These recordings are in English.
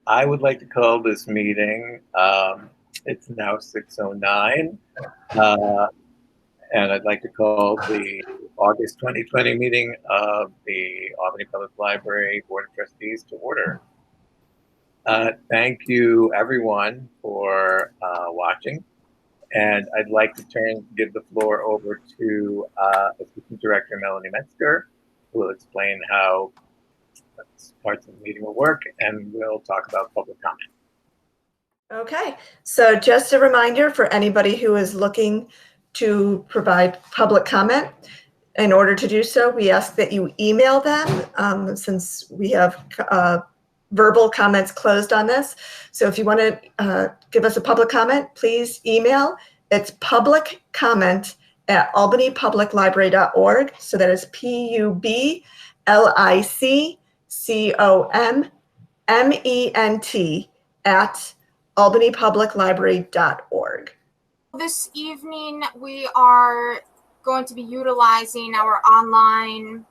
I would like to call this meeting, it's now 6:09, and I'd like to call the August 2020 meeting of the Albany Public Library Board of Trustees to order. Thank you, everyone, for watching. And I'd like to give the floor over to Assistant Director Melanie Metzger, who will explain how parts of the meeting will work, and we'll talk about public comment. Okay, so just a reminder for anybody who is looking to provide public comment. In order to do so, we ask that you email them since we have verbal comments closed on this. So if you want to give us a public comment, please email. It's publiccomment@albanypubliclibrary.org. So that is publiccomment@albanypubliclibrary.org. This evening, we are going to be utilizing our online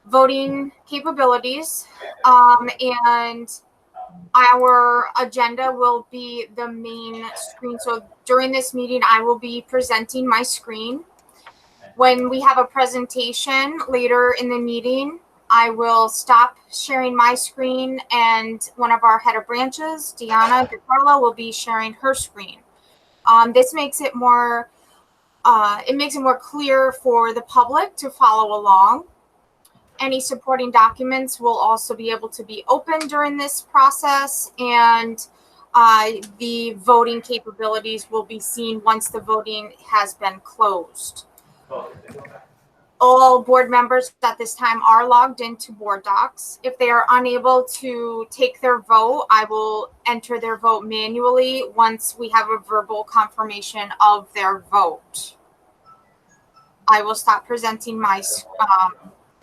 voting capabilities, and our agenda will be the main screen. So during this meeting, I will be presenting my screen. When we have a presentation later in the meeting, I will stop sharing my screen, and one of our head of branches, Deanna DiCarlo, will be sharing her screen. This makes it more clear for the public to follow along. Any supporting documents will also be able to be opened during this process, and the voting capabilities will be seen once the voting has been closed. All board members at this time are logged into Board Docs. If they are unable to take their vote, I will enter their vote manually once we have a verbal confirmation of their vote. I will stop presenting my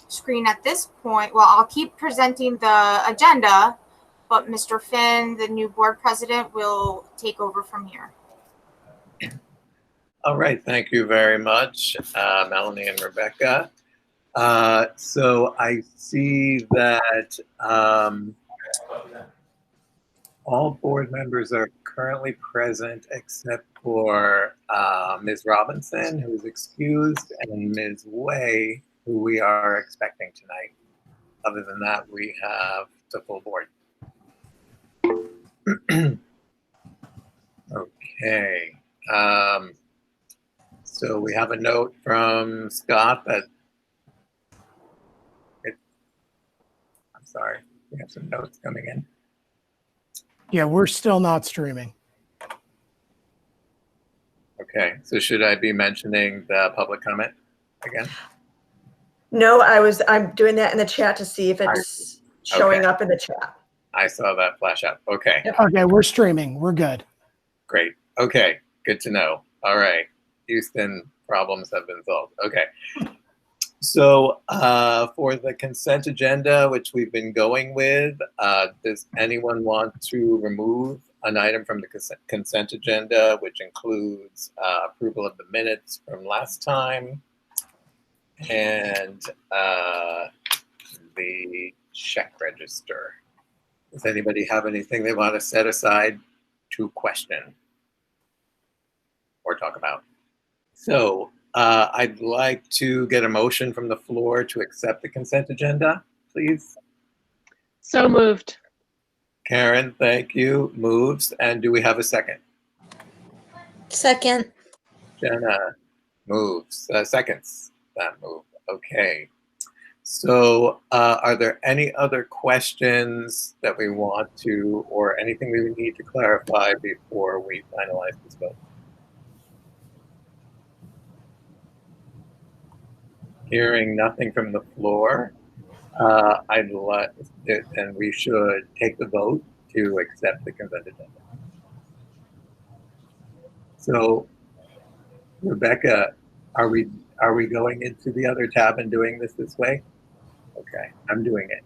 screen at this point. Well, I'll keep presenting the agenda, but Mr. Finn, the new board president, will take over from here. All right, thank you very much, Melanie and Rebecca. So I see that all board members are currently present except for Ms. Robinson, who is excused, and Ms. Way, who we are expecting tonight. Other than that, we have the full board. Okay. So we have a note from Scott that I'm sorry, we have some notes coming in. Yeah, we're still not streaming. Okay, so should I be mentioning the public comment again? No, I'm doing that in the chat to see if it's showing up in the chat. I saw that flash up. Okay. Okay, we're streaming. We're good. Great. Okay, good to know. All right. Houston problems have been solved. Okay. So for the consent agenda, which we've been going with, does anyone want to remove an item from the consent agenda, which includes approval of the minutes from last time and the check register? Does anybody have anything they want to set aside to question or talk about? So I'd like to get a motion from the floor to accept the consent agenda, please. So moved. Karen, thank you. Moves. And do we have a second? Second. Jenna moves. Seconds that move. Okay. So are there any other questions that we want to, or anything we need to clarify before we finalize this vote? Hearing nothing from the floor, and we should take the vote to accept the consent agenda. So, Rebecca, are we going into the other tab and doing this way? Okay, I'm doing it.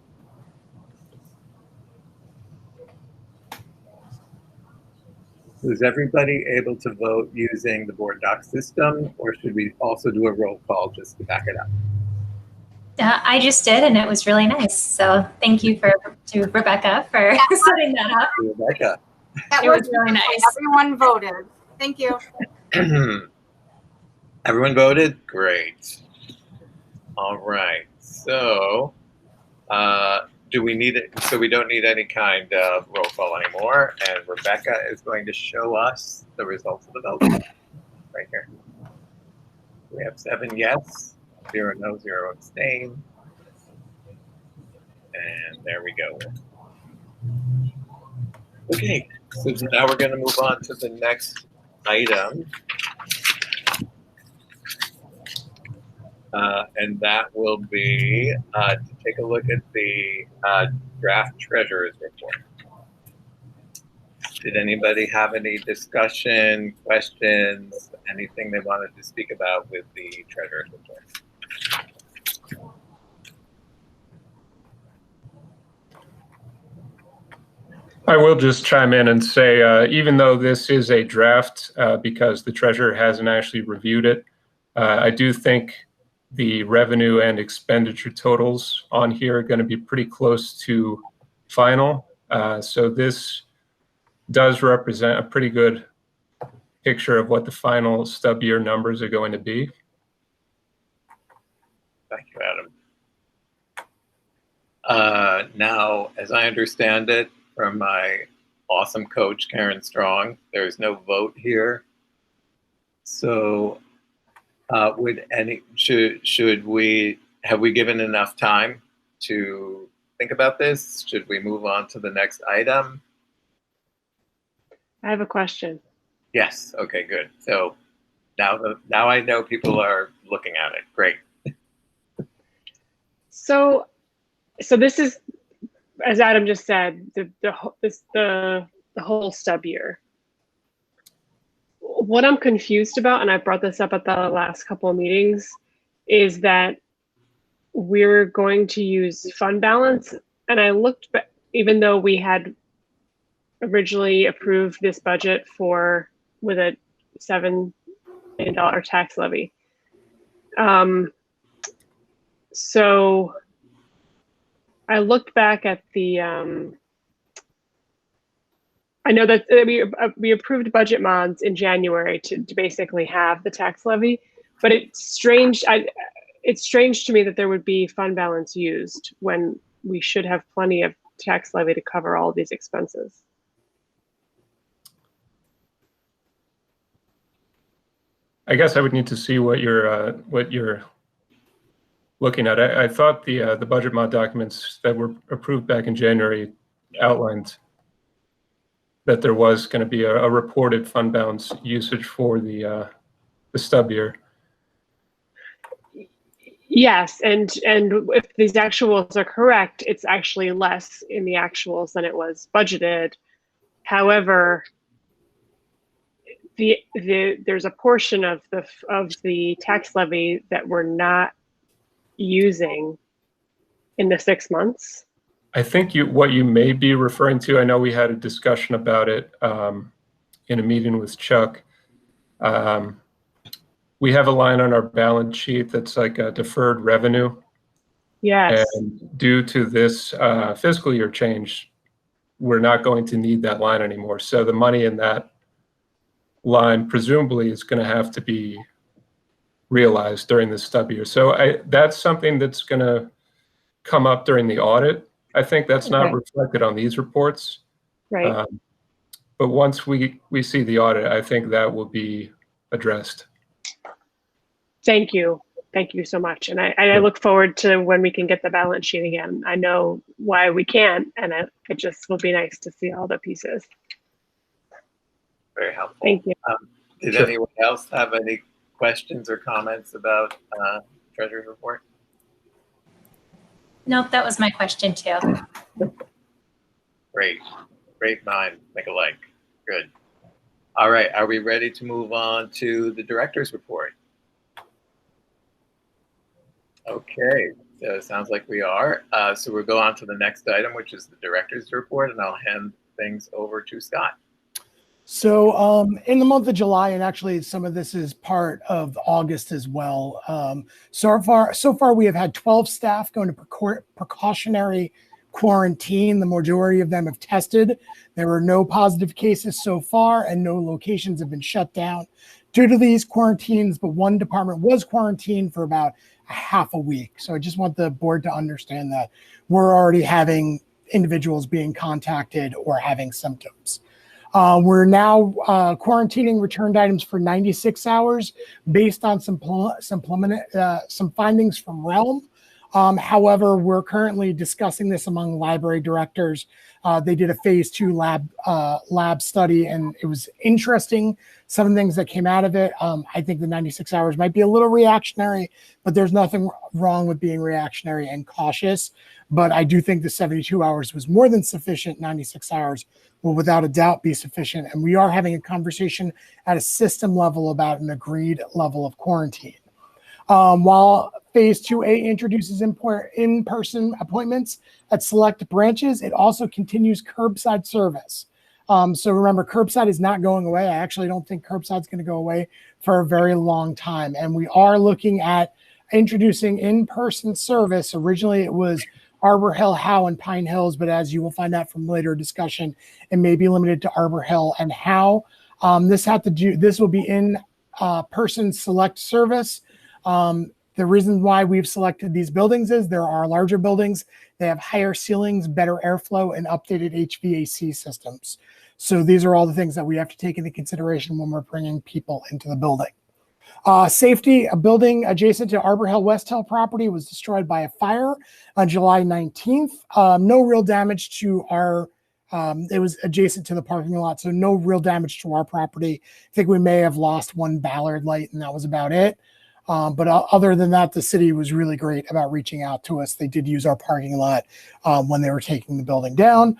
Was everybody able to vote using the board doc system, or should we also do a roll call just to back it up? I just did, and it was really nice. So thank you to Rebecca for setting that up. Rebecca. That It was really nice. Everyone voted. Thank you. Everyone voted? Great. All right. So, do we need it? So we don't need any kind of roll call anymore. And Rebecca is going to show us the results of the vote right here. We have 7 yes, 0 no, 0 abstain. And there we go. Okay, so now we're going to move on to the next item. And that will be to take a look at the draft treasurer's report. Did anybody have any discussion, questions, anything they wanted to speak about with the treasurer's report? I will just chime in and say, even though this is a draft, because the treasurer hasn't actually reviewed it, I do think the revenue and expenditure totals on here are going to be pretty close to final. So this does represent a pretty good picture of what the final stub year numbers are going to be. Thank you, Adam. Now, as I understand it from my awesome coach, Karen Strong, there's no vote here. So have we given enough time to think about this? Should we move on to the next item? I have a question. Yes. Okay, good. So now I know people are looking at it. Great. So this is, as Adam just said, the whole stub year. What I'm confused about, and I brought this up at the last couple of meetings, is that we're going to use fund balance. And I looked, even though we had originally approved this budget with a $7 million tax levy. So I looked back at the, I know that we approved budget mods in January to basically have the tax levy, but it's strange. It's strange to me that there would be fund balance used when we should have plenty of tax levy to cover all of these expenses. I guess I would need to see what you're looking at. I thought the budget mod documents that were approved back in January outlined that there was going to be a reported fund balance usage for the stub year. Yes, and if these actuals are correct, it's actually less in the actuals than it was budgeted. However, there's a portion of the tax levy that we're not using in the 6 months. I think what you may be referring to, I know we had a discussion about it in a meeting with Chuck. We have a line on our balance sheet that's like a deferred revenue. Yes. And due to this fiscal year change, we're not going to need that line anymore. So the money in that line presumably is going to have to be realized during this stub year. So that's something that's going to come up during the audit. I think that's not reflected on these reports. Right. But once we see the audit, I think that will be addressed. Thank you. Thank you so much. And I look forward to when we can get the balance sheet again. I know why we can't, and it just will be nice to see all the pieces. Very helpful. Thank you. Did anyone else have any questions or comments about Treasurer's report? Nope, that was my question too. Great. Great mind, think alike. Good. All right, are we ready to move on to the director's report? Okay, so it sounds like we are. So we'll go on to the next item, which is the director's report, and I'll hand things over to Scott. So in the month of July, and actually some of this is part of August as well. So far we have had 12 staff go into precautionary quarantine. The majority of them have tested. There were no positive cases so far, and no locations have been shut down due to these quarantines, but one department was quarantined for about a half a week. So I just want the board to understand that we're already having individuals being contacted or having symptoms. We're now quarantining returned items for 96 hours based on some findings from Realm. However, we're currently discussing this among library directors. They did a phase 2 lab study, and it was interesting. Some of the things that came out of it, I think the 96 hours might be a little reactionary, but there's nothing wrong with being reactionary and cautious. But I do think the 72 hours was more than sufficient. 96 hours will without a doubt be sufficient. And we are having a conversation at a system level about an agreed level of quarantine. While Phase 2A introduces in-person appointments at select branches, it also continues curbside service. So remember, curbside is not going away. I actually don't think curbside is going to go away for a very long time. And we are looking at introducing in-person service. Originally, it was Arbor Hill, Howe, and Pine Hills, but as you will find out from later discussion, it may be limited to Arbor Hill and Howe. This will be in-person select service. The reason why we've selected these buildings is there are larger buildings. They have higher ceilings, better airflow, and updated HVAC systems. So these are all the things that we have to take into consideration when we're bringing people into the building. Safety, a building adjacent to Arbor Hill West Hill property was destroyed by a fire on July 19th. No real damage to our, it was adjacent to the parking lot, so no real damage to our property. I think we may have lost one Ballard light, and that was about it. But other than that, the city was really great about reaching out to us. They did use our parking lot when they were taking the building down.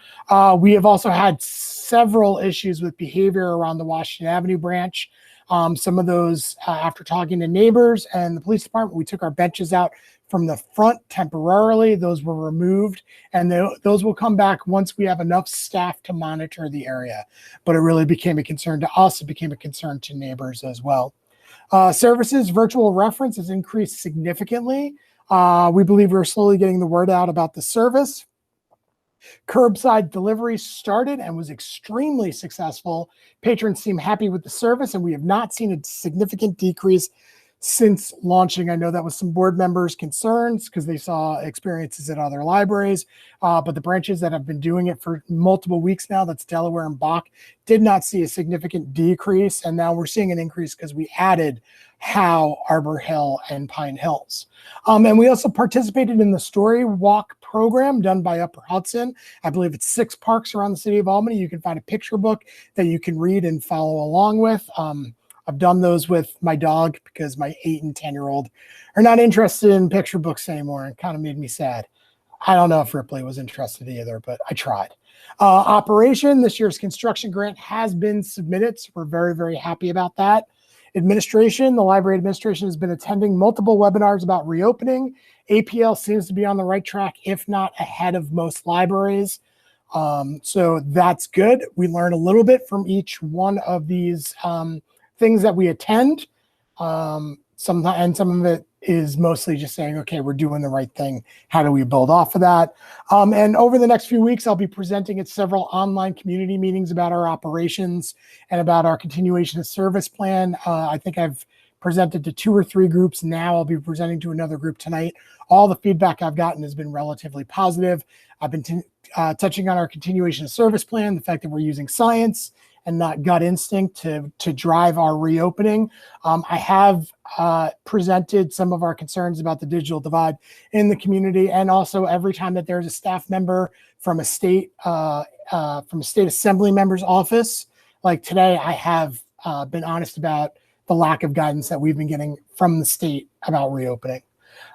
We have also had several issues with behavior around the Washington Avenue branch. Some of those, after talking to neighbors and the police department, we took our benches out from the front temporarily. Those were removed, and those will come back once we have enough staff to monitor the area. But it really became a concern to us. It became a concern to neighbors as well. Services, virtual reference has increased significantly. We believe we're slowly getting the word out about the service. Curbside delivery started and was extremely successful. Patrons seem happy with the service, and we have not seen a significant decrease since launching. I know that was some board members' concerns because they saw experiences at other libraries, but the branches that have been doing it for multiple weeks now, that's Delaware and Bach, did not see a significant decrease, and now we're seeing an increase because we added Howe, Arbor Hill, and Pine Hills. And we also participated in the Story Walk program done by Upper Hudson. I believe it's 6 parks around the city of Albany. You can find a picture book that you can read and follow along with. I've done those with my dog because my 8 and 10-year-old are not interested in picture books anymore, and kind of made me sad. I don't know if Ripley was interested either, but I tried. Operation, this year's construction grant has been submitted, so we're very, very happy about that. Administration, the library administration has been attending multiple webinars about reopening. APL seems to be on the right track, if not ahead of most libraries. So that's good. We learn a little bit from each one of these things that we attend. Some of it is mostly just saying, okay, we're doing the right thing. How do we build off of that? And over the next few weeks, I'll be presenting at several online community meetings about our operations and about our continuation of service plan. I think I've presented to 2 or 3 groups now. I'll be presenting to another group tonight. All the feedback I've gotten has been relatively positive. I've been touching on our continuation of service plan, the fact that we're using science and not gut instinct to drive our reopening. I have presented some of our concerns about the digital divide in the community, and also every time that there's a staff member from a state assembly member's office, like today, I have been honest about the lack of guidance that we've been getting from the state about reopening.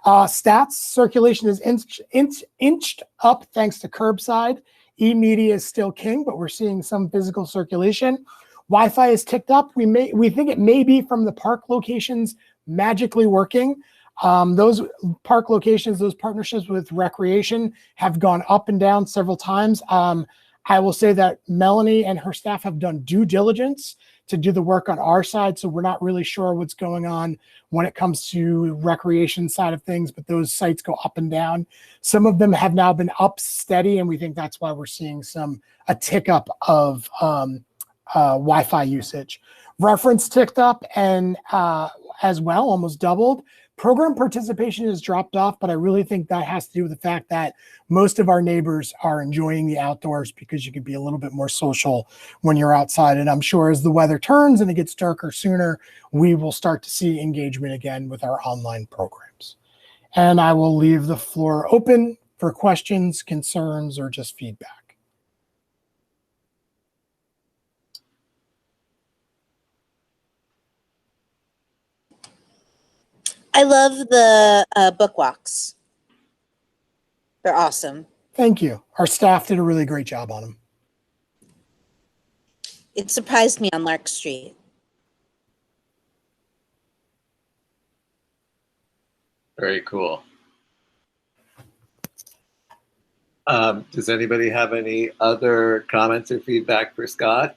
Stats, circulation is inched up thanks to curbside. E-media is still king, but we're seeing some physical circulation. Wi-Fi is ticked up. We think it may be from the park locations magically working. Those park locations, those partnerships with recreation have gone up and down several times. I will say that Melanie and her staff have done due diligence to do the work on our side, so we're not really sure what's going on when it comes to recreation side of things, but those sites go up and down. Some of them have now been up steady, and we think that's why we're seeing a tick up of Wi-Fi usage. Reference ticked up and as well, almost doubled. Program participation has dropped off, but I really think that has to do with the fact that most of our neighbors are enjoying the outdoors because you can be a little bit more social when you're outside. And I'm sure as the weather turns and it gets darker sooner, we will start to see engagement again with our online programs. And I will leave the floor open for questions, concerns, or just feedback. I love the book walks. They're awesome. Thank you. Our staff did a really great job on them. It surprised me on Lark Street. Very cool. Does anybody have any other comments or feedback for Scott?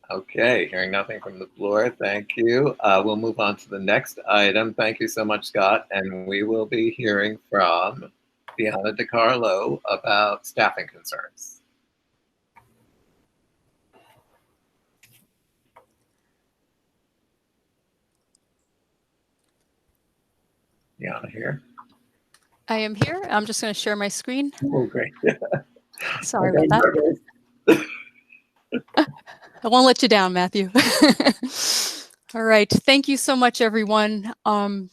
Okay, hearing nothing from the floor, thank you. We'll move on to the next item. Thank you so much, Scott. And we will be hearing from Deanna DiCarlo about staffing concerns. Deanna here? I am here. I'm just going to share my screen. Oh, great. Sorry about that. I won't let you down, Matthew. All right. Thank you so much, everyone. And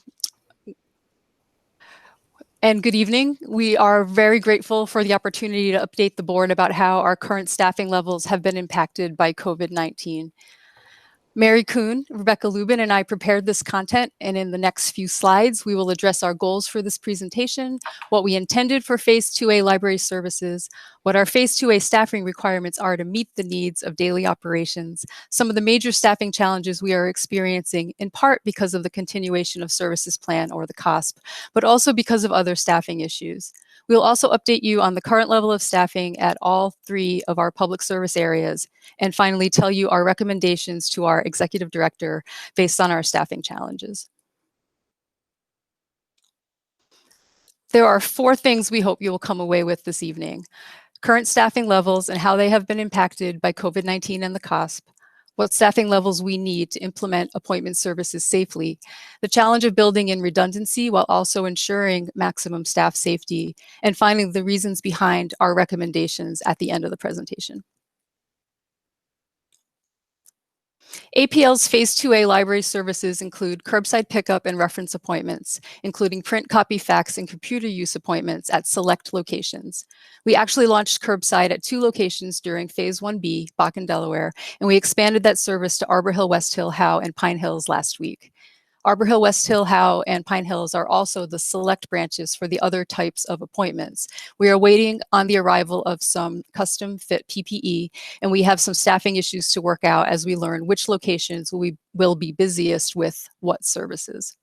good evening. We are very grateful for the opportunity to update the board about how our current staffing levels have been impacted by COVID-19. Mary Kuhn, Rebecca Lubin, and I prepared this content, and in the next few slides, we will address our goals for this presentation, what we intended for Phase 2A library services, what our Phase 2A staffing requirements are to meet the needs of daily operations, some of the major staffing challenges we are experiencing, in part because of the continuation of services plan or the COSP, but also because of other staffing issues. We'll also update you on the current level of staffing at all 3 of our public service areas, and finally tell you our recommendations to our executive director based on our staffing challenges. There are 4 things we hope you will come away with this evening: current staffing levels and how they have been impacted by COVID-19 and the COSP, what staffing levels we need to implement appointment services safely, the challenge of building in redundancy while also ensuring maximum staff safety, and finally, the reasons behind our recommendations at the end of the presentation. APL's Phase 2A library services include curbside pickup and reference appointments, including print, copy, fax, and computer use appointments at select locations. We actually launched curbside at 2 locations during Phase 1B, Bakken, Delaware, and we expanded that service to Arbor Hill, West Hill, Howe, and Pine Hills last week. Arbor Hill, West Hill, Howe, and Pine Hills are also the select branches for the other types of appointments. We are waiting on the arrival of some custom fit PPE, and we have some staffing issues to work out as we learn which locations we will be busiest with what services.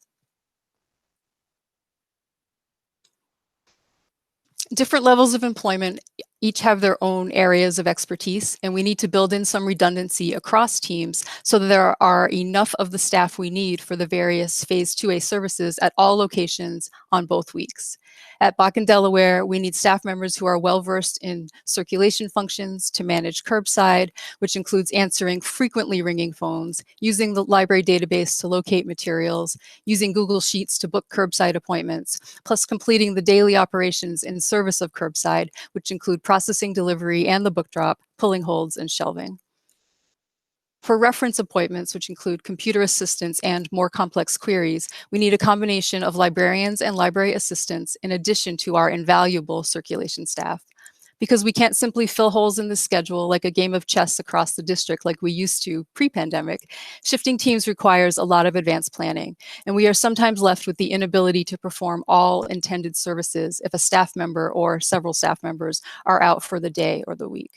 Different levels of employment each have their own areas of expertise, and we need to build in some redundancy across teams so that there are enough of the staff we need for the various Phase 2A services at all locations on both weeks. At Bakken, Delaware, we need staff members who are well-versed in circulation functions to manage curbside, which includes answering frequently ringing phones, using the library database to locate materials, using Google Sheets to book curbside appointments, plus completing the daily operations in service of curbside, which include processing delivery and the book drop, pulling holds, and shelving. For reference appointments, which include computer assistance and more complex queries, we need a combination of librarians and library assistants in addition to our invaluable circulation staff. Because we can't simply fill holes in the schedule like a game of chess across the district like we used to pre-pandemic, shifting teams requires a lot of advanced planning, and we are sometimes left with the inability to perform all intended services if a staff member or several staff members are out for the day or the week.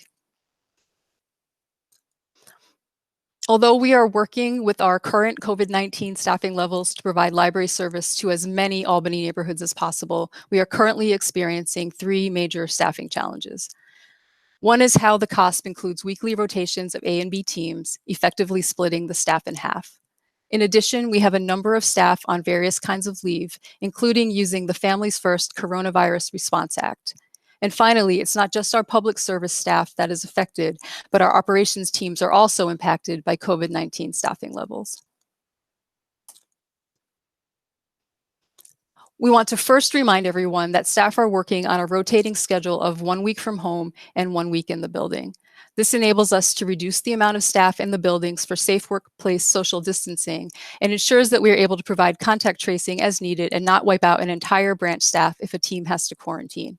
Although we are working with our current COVID-19 staffing levels to provide library service to as many Albany neighborhoods as possible, we are currently experiencing 3 major staffing challenges. One is how the COSP includes weekly rotations of A and B teams, effectively splitting the staff in half. In addition, we have a number of staff on various kinds of leave, including using the Families First Coronavirus Response Act. And finally, it's not just our public service staff that is affected, but our operations teams are also impacted by COVID-19 staffing levels. We want to first remind everyone that staff are working on a rotating schedule of 1 week from home and 1 week in the building. This enables us to reduce the amount of staff in the buildings for safe workplace social distancing and ensures that we are able to provide contact tracing as needed and not wipe out an entire branch staff if a team has to quarantine.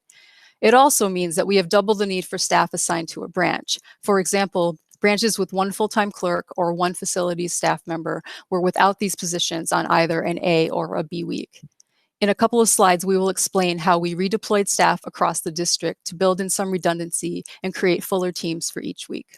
It also means that we have double the need for staff assigned to a branch. For example, branches with 1 full-time clerk or 1 facilities staff member were without these positions on either an A or a B week. In a couple of slides, we will explain how we redeployed staff across the district to build in some redundancy and create fuller teams for each week.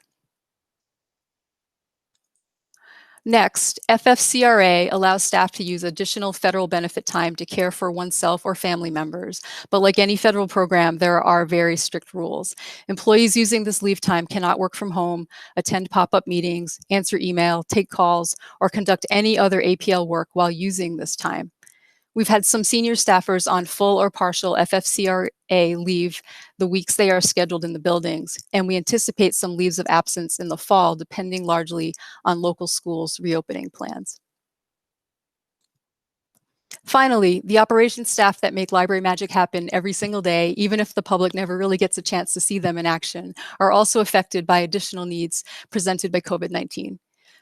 Next, FFCRA allows staff to use additional federal benefit time to care for oneself or family members. But like any federal program, there are very strict rules. Employees using this leave time cannot work from home, attend pop-up meetings, answer email, take calls, or conduct any other APL work while using this time. We've had some senior staffers on full or partial FFCRA leave the weeks they are scheduled in the buildings, and we anticipate some leaves of absence in the fall, depending largely on local schools' reopening plans. Finally, the operations staff that make library magic happen every single day, even if the public never really gets a chance to see them in action, are also affected by additional needs presented by COVID-19.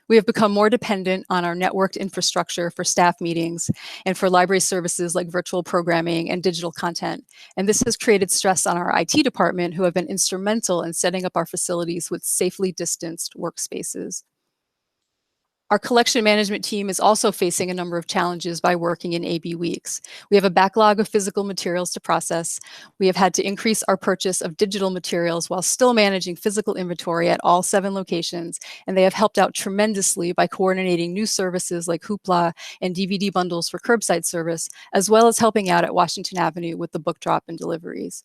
We have become more dependent on our networked infrastructure for staff meetings and for library services like virtual programming and digital content. And this has created stress on our IT department, who have been instrumental in setting up our facilities with safely distanced workspaces. Our collection management team is also facing a number of challenges by working in AB weeks. We have a backlog of physical materials to process. We have had to increase our purchase of digital materials while still managing physical inventory at all 7 locations, and they have helped out tremendously by coordinating new services like Hoopla and DVD bundles for curbside service, as well as helping out at Washington Avenue with the book drop and deliveries.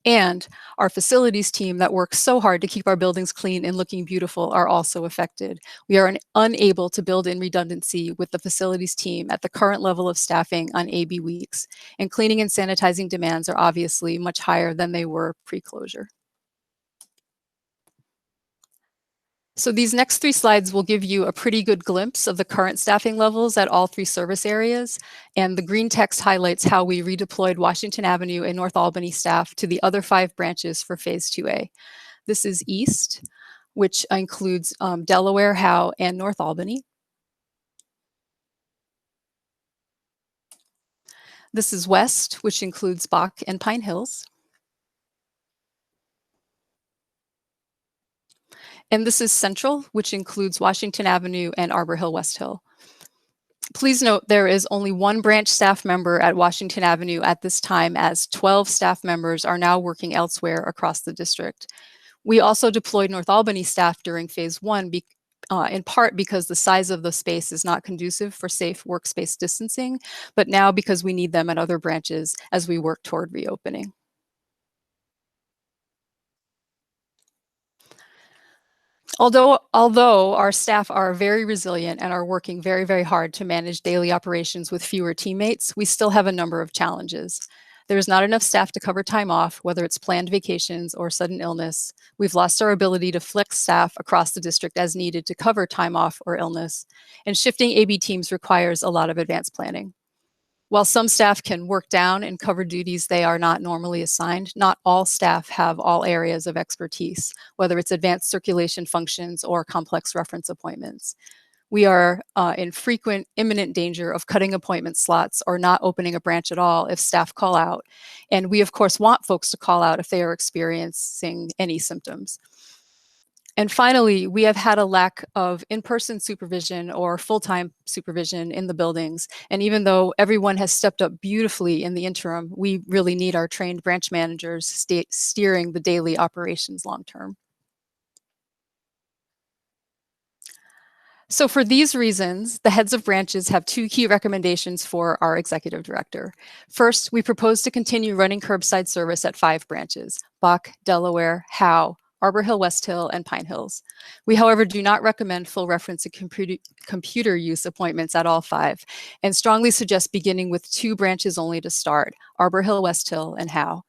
And our facilities team that works so hard to keep our buildings clean and looking beautiful are also affected. We are unable to build in redundancy with the facilities team at the current level of staffing on AB weeks, and cleaning and sanitizing demands are obviously much higher than they were pre-closure. So these next 3 slides will give you a pretty good glimpse of the current staffing levels at all 3 service areas. And the green text highlights how we redeployed Washington Avenue and North Albany staff to the other 5 branches for Phase 2A. This is East, which includes Delaware, Howe, and North Albany. This is West, which includes Bach and Pine Hills. And this is Central, which includes Washington Avenue and Arbor Hill West Hill. Please note there is only 1 branch staff member at Washington Avenue at this time, as 12 staff members are now working elsewhere across the district. We also deployed North Albany staff during Phase 1, in part because the size of the space is not conducive for safe workspace distancing, but now because we need them at other branches as we work toward reopening. Although our staff are very resilient and are working very, very hard to manage daily operations with fewer teammates, we still have a number of challenges. There is not enough staff to cover time off, whether it's planned vacations or sudden illness. We've lost our ability to flex staff across the district as needed to cover time off or illness. And shifting AB teams requires a lot of advanced planning. While some staff can work down and cover duties they are not normally assigned, not all staff have all areas of expertise, whether it's advanced circulation functions or complex reference appointments. We are in frequent, imminent danger of cutting appointment slots or not opening a branch at all if staff call out. And we, of course, want folks to call out if they are experiencing any symptoms. And finally, we have had a lack of in-person supervision or full-time supervision in the buildings. And even though everyone has stepped up beautifully in the interim, we really need our trained branch managers steering the daily operations long-term. So for these reasons, the heads of branches have two key recommendations for our executive director. First, we propose to continue running curbside service at 5 branches: Buck, Delaware, Howe, Arbor Hill, West Hill, and Pine Hills. We, however, do not recommend full reference and computer use appointments at all 5, and strongly suggest beginning with 2 branches only to start: Arbor Hill, West Hill, and Howe.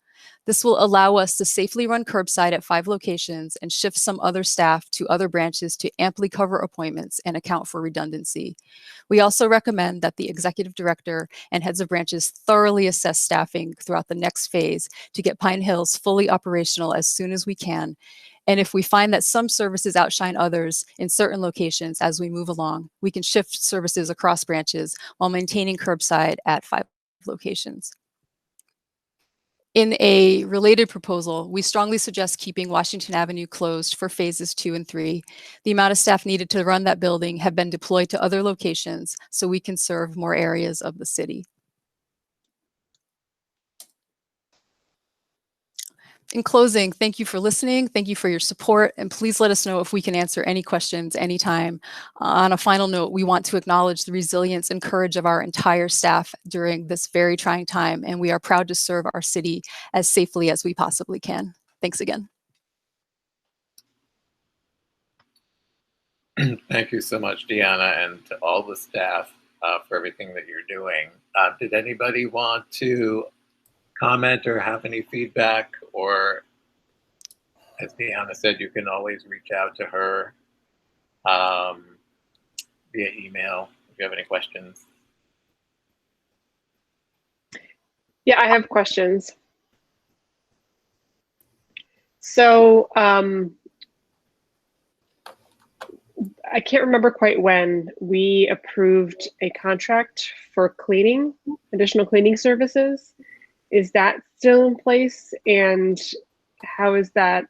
This will allow us to safely run curbside at 5 locations and shift some other staff to other branches to amply cover appointments and account for redundancy. We also recommend that the executive director and heads of branches thoroughly assess staffing throughout the next phase to get Pine Hills fully operational as soon as we can. And if we find that some services outshine others in certain locations as we move along, we can shift services across branches while maintaining curbside at 5 locations. In a related proposal, we strongly suggest keeping Washington Avenue closed for phases 2 and 3. The amount of staff needed to run that building have been deployed to other locations so we can serve more areas of the city. In closing, thank you for listening. Thank you for your support. And please let us know if we can answer any questions anytime. On a final note, we want to acknowledge the resilience and courage of our entire staff during this very trying time. And we are proud to serve our city as safely as we possibly can. Thanks again. Thank you so much, Deanna, and to all the staff for everything that you're doing. Did anybody want to comment or have any feedback? Or, as Deanna said, you can always reach out to her via email if you have any questions. Yeah, I have questions. So I can't remember quite when we approved a contract for cleaning, additional cleaning services. Is that still in place? And how is that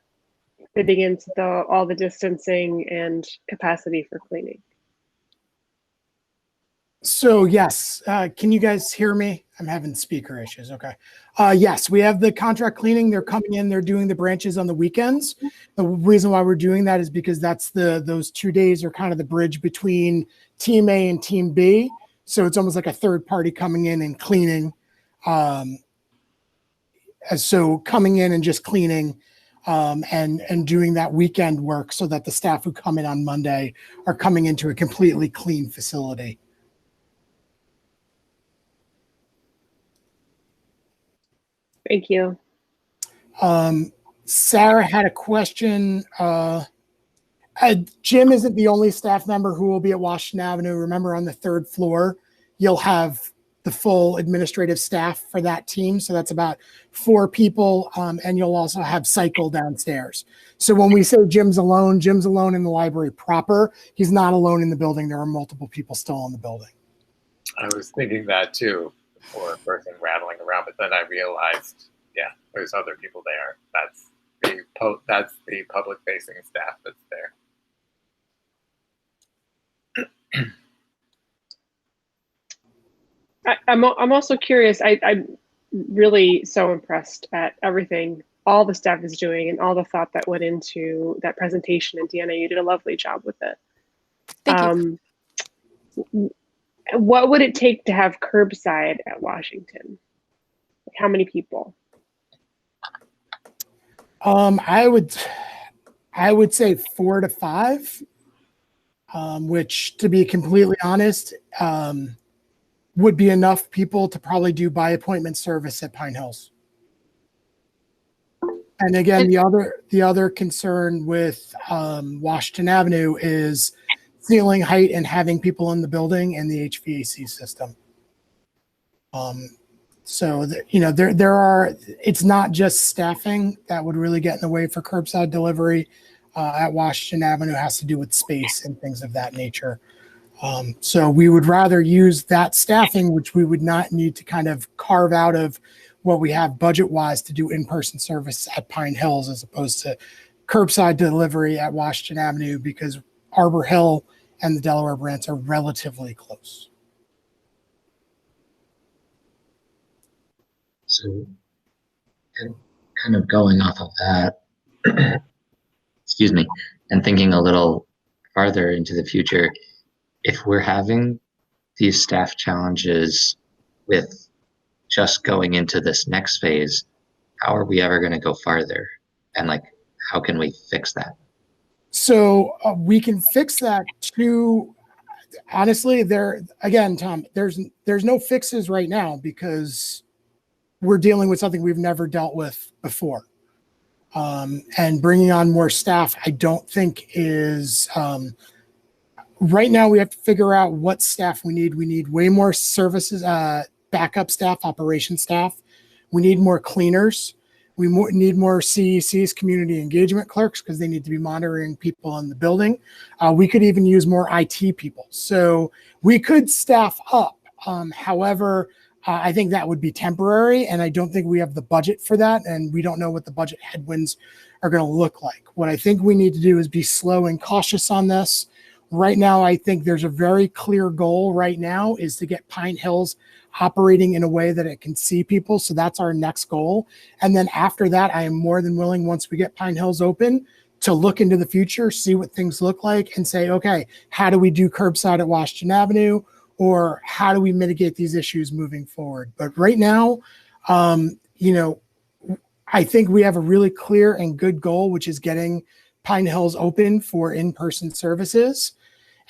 fitting into all the distancing and capacity for cleaning? So yes, can you guys hear me? I'm having speaker issues. Okay. Yes, we have the contract cleaning. They're coming in. They're doing the branches on the weekends. The reason why we're doing that is because that's those 2 days are kind of the bridge between Team A and Team B. So it's almost like a third party coming in and cleaning. So coming in and just cleaning and doing that weekend work so that the staff who come in on Monday are coming into a completely clean facility. Thank you. Sarah had a question. Jim isn't the only staff member who will be at Washington Avenue. Remember, on the 3rd floor, you'll have the full administrative staff for that team. So that's about 4 people. And you'll also have cycle downstairs. So when we say Jim's alone in the library proper. He's not alone in the building. There are multiple people still in the building. I was thinking that too, before a person rattling around, but then I realized, yeah, there's other people there. That's the public facing staff that's there. I'm also curious. I'm really so impressed at everything all the staff is doing and all the thought that went into that presentation. And Deanna, you did a lovely job with it. Thank you. What would it take to have curbside at Washington? Like how many people? I would say 4 to 5, which, to be completely honest, would be enough people to probably do by appointment service at Pine Hills. And again, the other concern with Washington Avenue is ceiling height and having people in the building and the HVAC system. So it's not just staffing that would really get in the way for curbside delivery at Washington Avenue. It has to do with space and things of that nature. So we would rather use that staffing, which we would not need to kind of carve out of what we have budget-wise to do in-person service at Pine Hills, as opposed to curbside delivery at Washington Avenue, because Arbor Hill and the Delaware branch are relatively close. So, and kind of going off of that, excuse me, and thinking a little farther into the future, if we're having these staff challenges with just going into this next phase, how are we ever going to go farther? And like, how can we fix that? So we can fix that too. Honestly, again, Tom, there's no fixes right now because we're dealing with something we've never dealt with before. And bringing on more staff, I don't think is, right now we have to figure out what staff we need. We need way more services, backup staff, operation staff. We need more cleaners. We need more CECs, community engagement clerks, because they need to be monitoring people in the building. We could even use more IT people. So we could staff up. However, I think that would be temporary, and I don't think we have the budget for that, and we don't know what the budget headwinds are going to look like. What I think we need to do is be slow and cautious on this. Right now, I think there's a very clear goal right now is to get Pine Hills operating in a way that it can see people. So that's our next goal. And then after that, I am more than willing, once we get Pine Hills open, to look into the future, see what things look like, and say, okay, how do we do curbside at Washington Avenue? Or how do we mitigate these issues moving forward? But right now, I think we have a really clear and good goal, which is getting Pine Hills open for in-person services.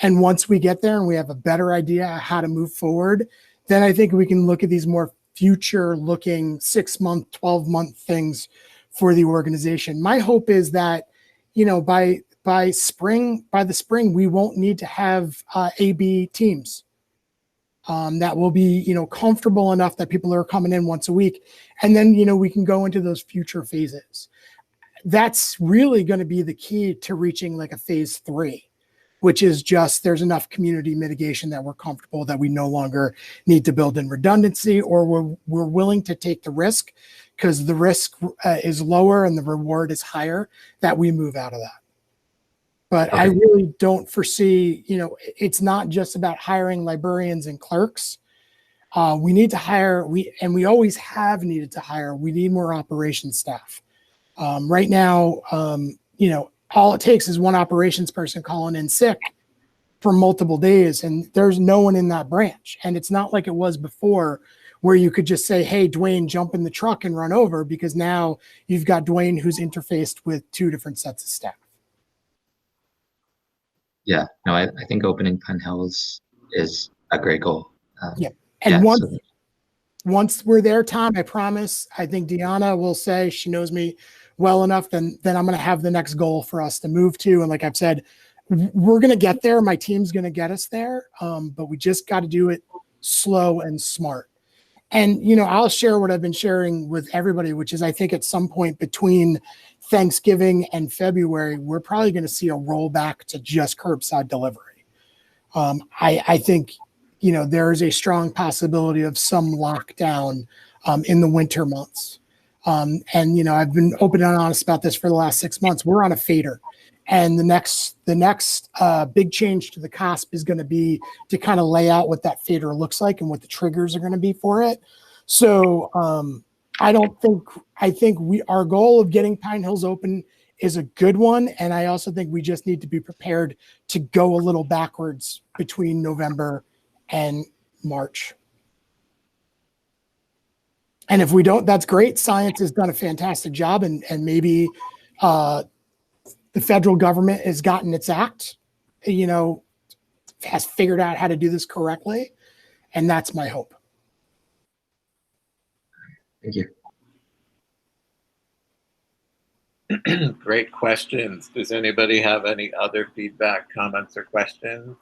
And once we get there and we have a better idea how to move forward, then I think we can look at these more future-looking 6-month, 12-month things for the organization. My hope is that, by the spring, we won't need to have AB teams. That will be, comfortable enough that people are coming in once a week. And then, we can go into those future phases. That's really going to be the key to reaching like a phase 3, which is just there's enough community mitigation that we're comfortable that we no longer need to build in redundancy, or we're willing to take the risk because the risk is lower and the reward is higher, that we move out of that. But okay. I really don't foresee, it's not just about hiring librarians and clerks. We need to hire, we always have needed to hire, we need more operations staff. Right now, all it takes is one operations person calling in sick for multiple days, and there's no one in that branch. And it's not like it was before where you could just say, hey, Dwayne, jump in the truck and run over, because now you've got Dwayne who's interfaced with 2 different sets of staff. Yeah, no, I think opening Pine Hills is a great goal. And once we're there, Tom, I promise, I think Deanna will say, she knows me well enough, then I'm going to have the next goal for us to move to. And like I've said, we're going to get there. My team's going to get us there. But we just got to do it slow and smart. And, I'll share what I've been sharing with everybody, which is I think at some point between Thanksgiving and February, we're probably going to see a rollback to just curbside delivery. I think, there is a strong possibility of some lockdown in the winter months. And, I've been open and honest about this for the last 6 months. We're on a fader. And the next big change to the COSP is going to be to kind of lay out what that fader looks like and what the triggers are going to be for it. So I think our goal of getting Pine Hills open is a good one. And I also think we just need to be prepared to go a little backwards between November and March. And if we don't, that's great. Science has done a fantastic job, and maybe the federal government has gotten its act, has figured out how to do this correctly. And that's my hope. Thank you. Great questions. Does anybody have any other feedback, comments, or questions?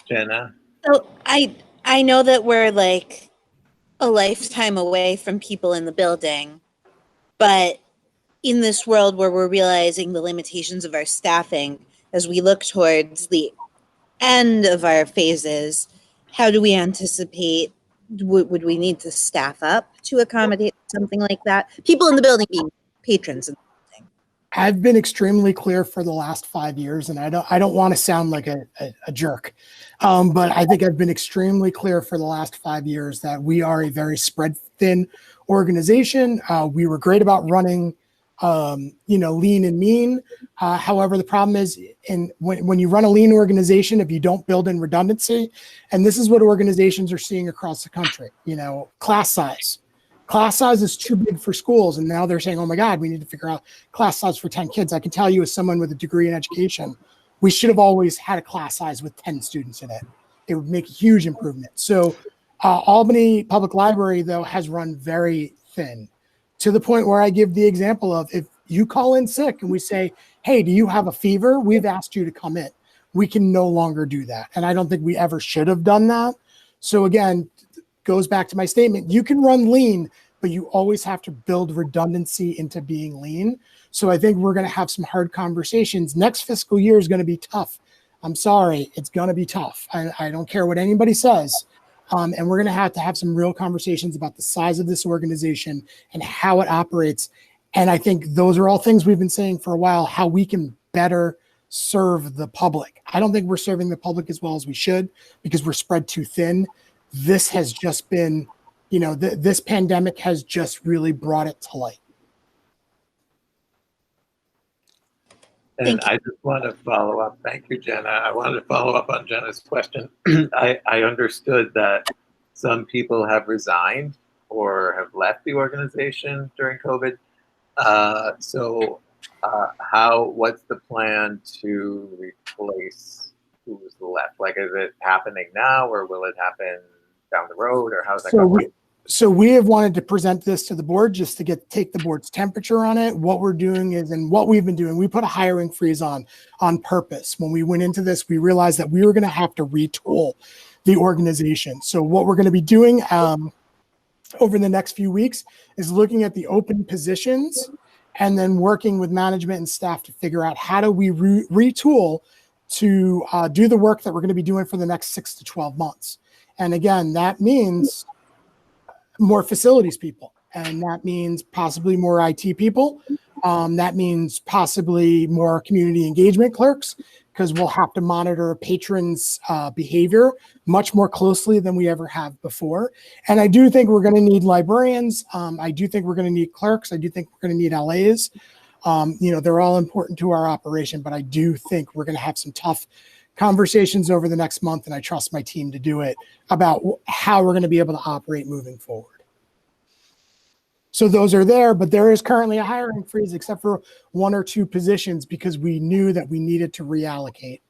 Jenna? So I know that we're like a lifetime away from people in the building, but in this world where we're realizing the limitations of our staffing as we look towards the end of our phases, how do we anticipate, would we need to staff up to accommodate something like that? People in the building being patrons and everything. I've been extremely clear for the last 5 years, and I don't want to sound like a jerk, but I think I've been extremely clear for the last 5 years that we are a very spread thin organization. We were great about running lean and mean. However, the problem is, when you run a lean organization, if you don't build in redundancy, and this is what organizations are seeing across the country, class size. Class size is too big for schools, and now they're saying, oh my God, we need to figure out class size for 10 kids. I can tell you, as someone with a degree in education, we should have always had a class size with 10 students in it. It would make a huge improvement. So Albany Public Library, though, has run very thin, to the point where I give the example of, if you call in sick and we say, hey, do you have a fever? We've asked you to come in. We can no longer do that. And I don't think we ever should have done that. So again, goes back to my statement. You can run lean, but you always have to build redundancy into being lean. So I think we're going to have some hard conversations. Next fiscal year is going to be tough. I'm sorry, it's going to be tough. I don't care what anybody says. And we're going to have some real conversations about the size of this organization and how it operates. And I think those are all things we've been saying for a while, how we can better serve the public. I don't think we're serving the public as well as we should, because we're spread too thin. This has just been, this pandemic has just really brought it to light. And I just want to follow up. Thank you, Jenna. I wanted to follow up on Jenna's question. I understood that some people have resigned or have left the organization during COVID. What's the plan to replace who's left? Like, is it happening now, or will it happen down the road, or how's that going? So we have wanted to present this to the board just to take the board's temperature on it. What we're doing is, and what we've been doing, we put a hiring freeze on purpose. When we went into this, we realized that we were going to have to retool the organization. So what we're going to be doing over the next few weeks is looking at the open positions and then working with management and staff to figure out how do we retool to do the work that we're going to be doing for the next 6 to 12 months. And again, that means more facilities people, and that means possibly more IT people. That means possibly more community engagement clerks, because we'll have to monitor patrons' behavior much more closely than we ever have before. And I do think we're going to need librarians. I do think we're going to need clerks. I do think we're going to need LAs. They're all important to our operation, but I do think we're going to have some tough conversations over the next month, and I trust my team to do it, about how we're going to be able to operate moving forward. So those are there, but there is currently a hiring freeze except for 1 or 2 positions, because we knew that we needed to reallocate,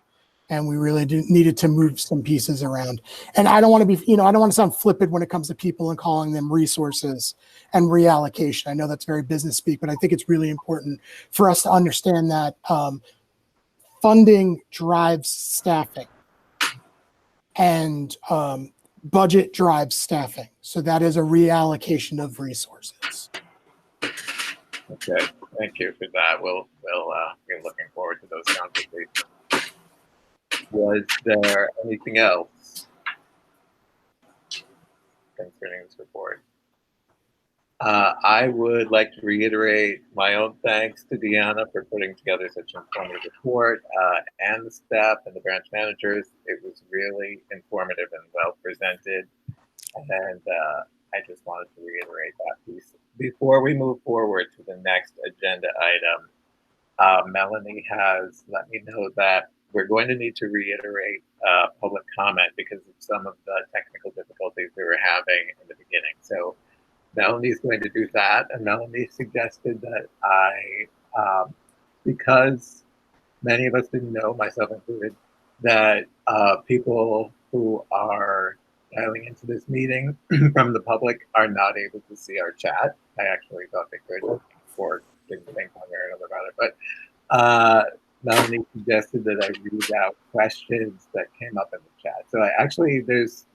and we really needed to move some pieces around. And I don't want to be, I don't want to sound flippant when it comes to people and calling them resources and reallocation. I know that's very business speak, but I think it's really important for us to understand that funding drives staffing, and budget drives staffing. So that is a reallocation of resources. Okay, thank you for that. We'll be looking forward to those conversations. Was there anything else concerning this report? I would like to reiterate my own thanks to Deanna for putting together such an informative report, and the staff and the branch managers. It was really informative and well presented. And I just wanted to reiterate that piece. Before we move forward to the next agenda item, Melanie has let me know that we're going to need to reiterate public comment because of some of the technical difficulties we were having in the beginning. So Melanie's going to do that, and Melanie suggested that because many of us didn't know, myself included, that people who are dialing into this meeting from the public are not able to see our chat. I actually thought they could, or didn't think one way or another about it, but Melanie suggested that I read out questions that came up in the chat. So there's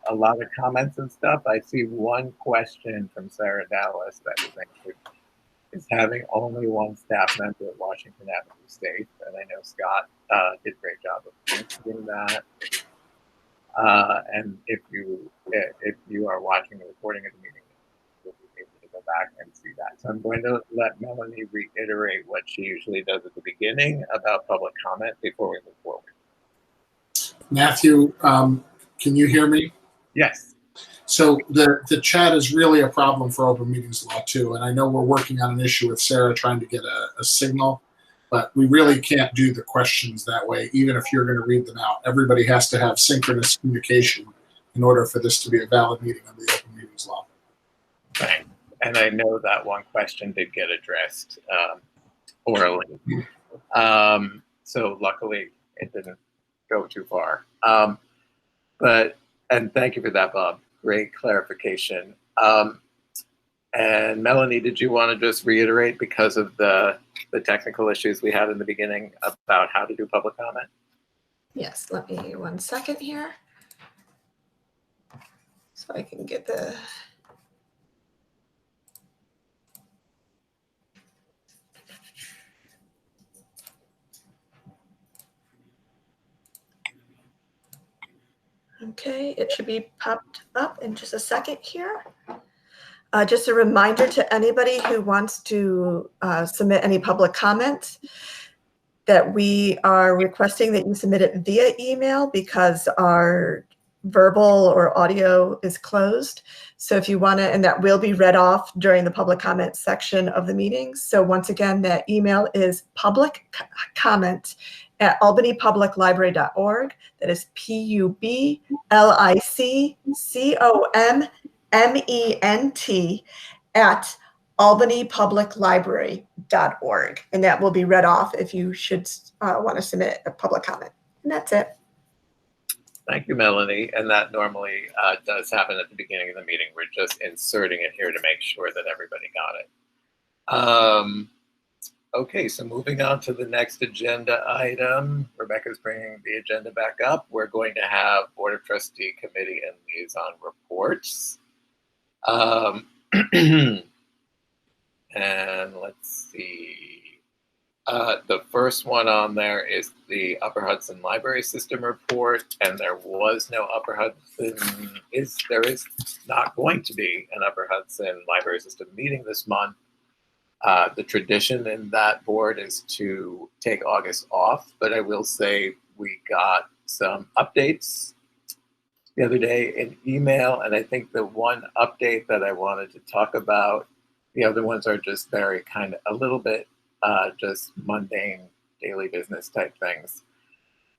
a lot of comments and stuff. I see one question from Sarah Dallas that is having only one staff member at Washington Avenue State, and I know Scott did a great job of answering that. And if you are watching the recording of the meeting, you'll be able to go back and see that. So I'm going to let Melanie reiterate what she usually does at the beginning about public comment before we move forward. Matthew, can you hear me? Yes. So the chat is really a problem for open meetings law too. And I know we're working on an issue with Sarah trying to get a signal, but we really can't do the questions that way, even if you're going to read them out. Everybody has to have synchronous communication in order for this to be a valid meeting under the open meetings law. Right. And I know that one question did get addressed orally. So luckily it didn't go too far. And thank you for that, Bob. Great clarification. And Melanie, did you want to just reiterate, because of the technical issues we had in the beginning, about how to do public comment? Yes, let me 1 second here. So I can get the. Okay, it should be popped up in just a second here. Just a reminder to anybody who wants to submit any public comments that we are requesting that you submit it via email, because our verbal or audio is closed. So if you want to, and that will be read off during the public comment section of the meeting. So once again, that email is publiccomment@albanypubliclibrary.org. That is publiccomment@albanypubliclibrary.org. And that will be read off if you should want to submit a public comment. And that's it. Thank you, Melanie. And that normally does happen at the beginning of the meeting. We're just inserting it here to make sure that everybody got it. Okay, so moving on to the next agenda item. Rebecca's bringing the agenda back up. We're going to have Board of Trustee Committee and Liaison reports. And let's see. The first one on there is the Upper Hudson Library System report, and there was no Upper Hudson, there is not going to be an Upper Hudson Library System meeting this month. The tradition in that board is to take August off, but I will say we got some updates the other day in email, and I think the one update that I wanted to talk about, the other ones are just very kind of a little bit just mundane daily business type things.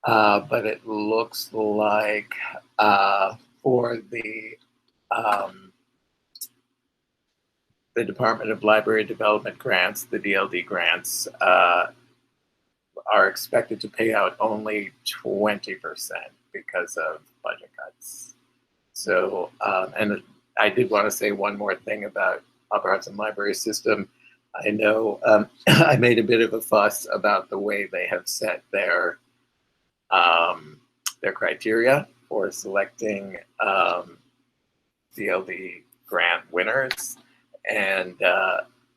But it looks like for the Department of Library Development grants, the DLD grants, are expected to pay out only 20% because of budget cuts. So, and I did want to say one more thing about Upper Hudson Library System. I know I made a bit of a fuss about the way they have set their criteria for selecting DLD grant winners. And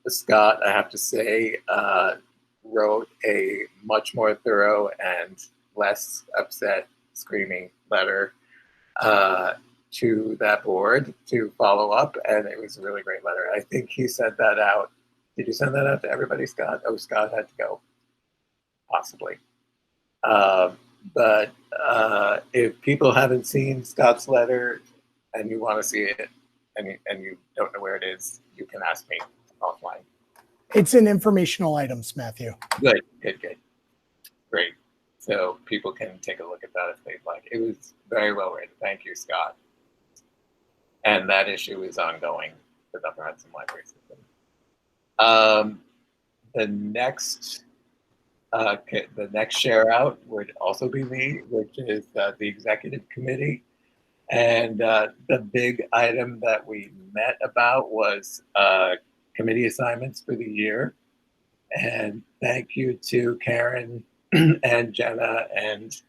Scott, I have to say, wrote a much more thorough and less upset, screaming letter to that board to follow up, and it was a really great letter. I think he sent that out. Did you send that out to everybody, Scott? Oh, Scott had to go, possibly. But if people haven't seen Scott's letter and you want to see it, and you don't know where it is, you can ask me offline. It's in informational items, Matthew. Good. Great. So people can take a look at that if they'd like. It was very well written. Thank you, Scott. And that issue is ongoing with the Upper Hudson Library System. The next share out would also be me, which is the executive committee. And the big item that we met about was committee assignments for the year. And thank you to Karen and Jenna and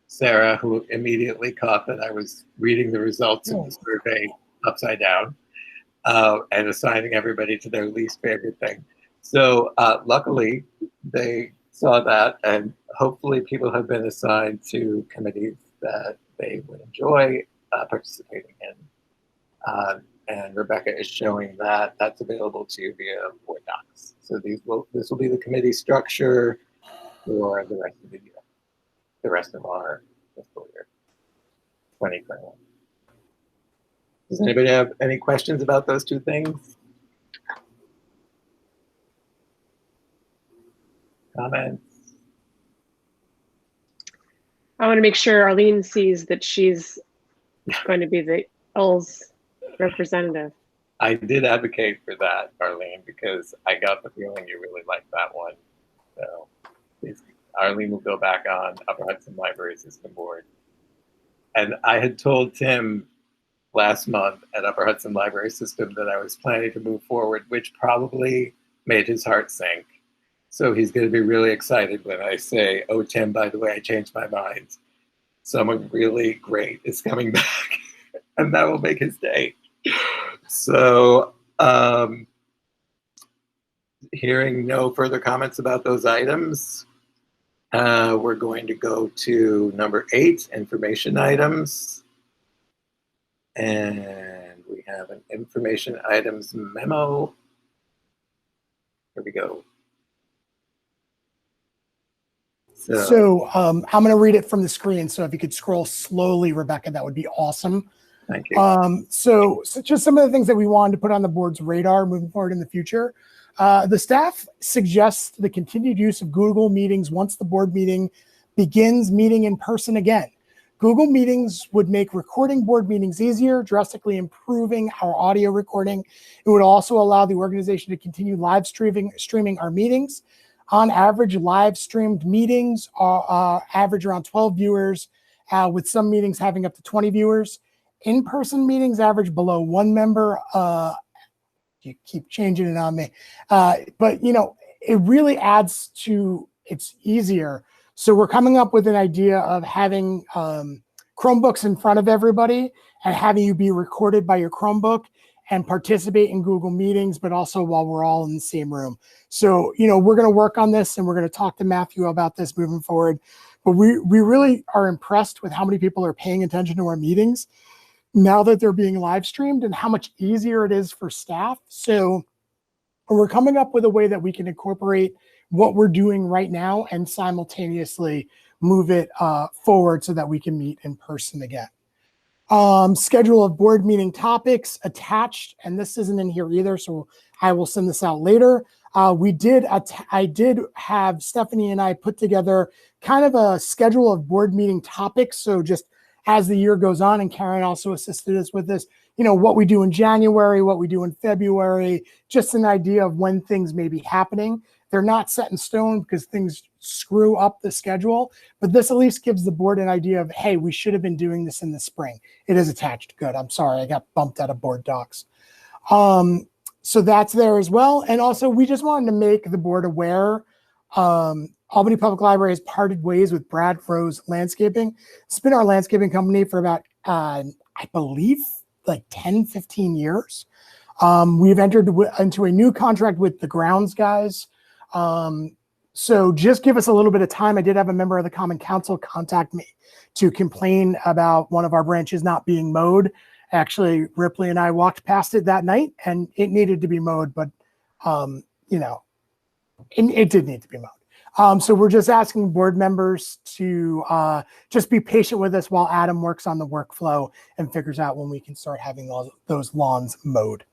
Sarah, who immediately caught that I was reading the results of the survey upside down and assigning everybody to their least favorite thing. So luckily, they saw that, and hopefully people have been assigned to committees that they would enjoy participating in. And Rebecca is showing that that's available to you via Board Docs. So this will be the committee structure for the rest of the year, the rest of our fiscal year, 2021. Does anybody have any questions about those two things? Comments? I want to make sure Arlene sees that she's going to be the ELS representative. I did advocate for that, Arlene, because I got the feeling you really liked that one. So Arlene will go back on Upper Hudson Library System Board. And I had told Tim last month at Upper Hudson Library System that I was planning to move forward, which probably made his heart sink. So he's going to be really excited when I say, oh, Tim, by the way, I changed my mind. Someone really great is coming back, and that will make his day. So hearing no further comments about those items, we're going to go to number 8, information items. And we have an information items memo. Here we go. So I'm going to read it from the screen. So if you could scroll slowly, Rebecca, that would be awesome. Thank you. So just some of the things that we wanted to put on the board's radar moving forward in the future. The staff suggests the continued use of Google Meetings once the board meeting begins meeting in person again. Google Meetings would make recording board meetings easier, drastically improving our audio recording. It would also allow the organization to continue live streaming our meetings. On average, live streamed meetings average around 12 viewers, with some meetings having up to 20 viewers. In-person meetings average below 1 member. You keep changing it on me. But, you know, it really adds to, it's easier. So we're coming up with an idea of having Chromebooks in front of everybody and having you be recorded by your Chromebook and participate in Google Meetings, but also while we're all in the same room. So, you know, we're going to work on this and we're going to talk to Matthew about this moving forward. But we really are impressed with how many people are paying attention to our meetings now that they're being live streamed and how much easier it is for staff. So we're coming up with a way that we can incorporate what we're doing right now and simultaneously move it forward so that we can meet in person again. Schedule of board meeting topics attached, and this isn't in here either, so I will send this out later. I did have Stephanie and I put together kind of a schedule of board meeting topics. So just as the year goes on, and Karen also assisted us with this, you know, what we do in January, what we do in February, just an idea of when things may be happening. They're not set in stone because things screw up the schedule, but this at least gives the board an idea of, hey, we should have been doing this in the spring. It is attached. Good. I'm sorry. I got bumped out of board docs. So that's there as well. And also we just wanted to make the board aware. Albany Public Library has parted ways with Brad Rose Landscaping. It's been our landscaping company for about, I believe, like 10, 15 years. We've entered into a new contract with the grounds guys. So just give us a little bit of time. I did have a member of the Common Council contact me to complain about one of our branches not being mowed. Actually, Ripley and I walked past it that night and it needed to be mowed, but you know, it did need to be mowed. So we're just asking board members to just be patient with us while Adam works on the workflow and figures out when we can start having those lawns mowed.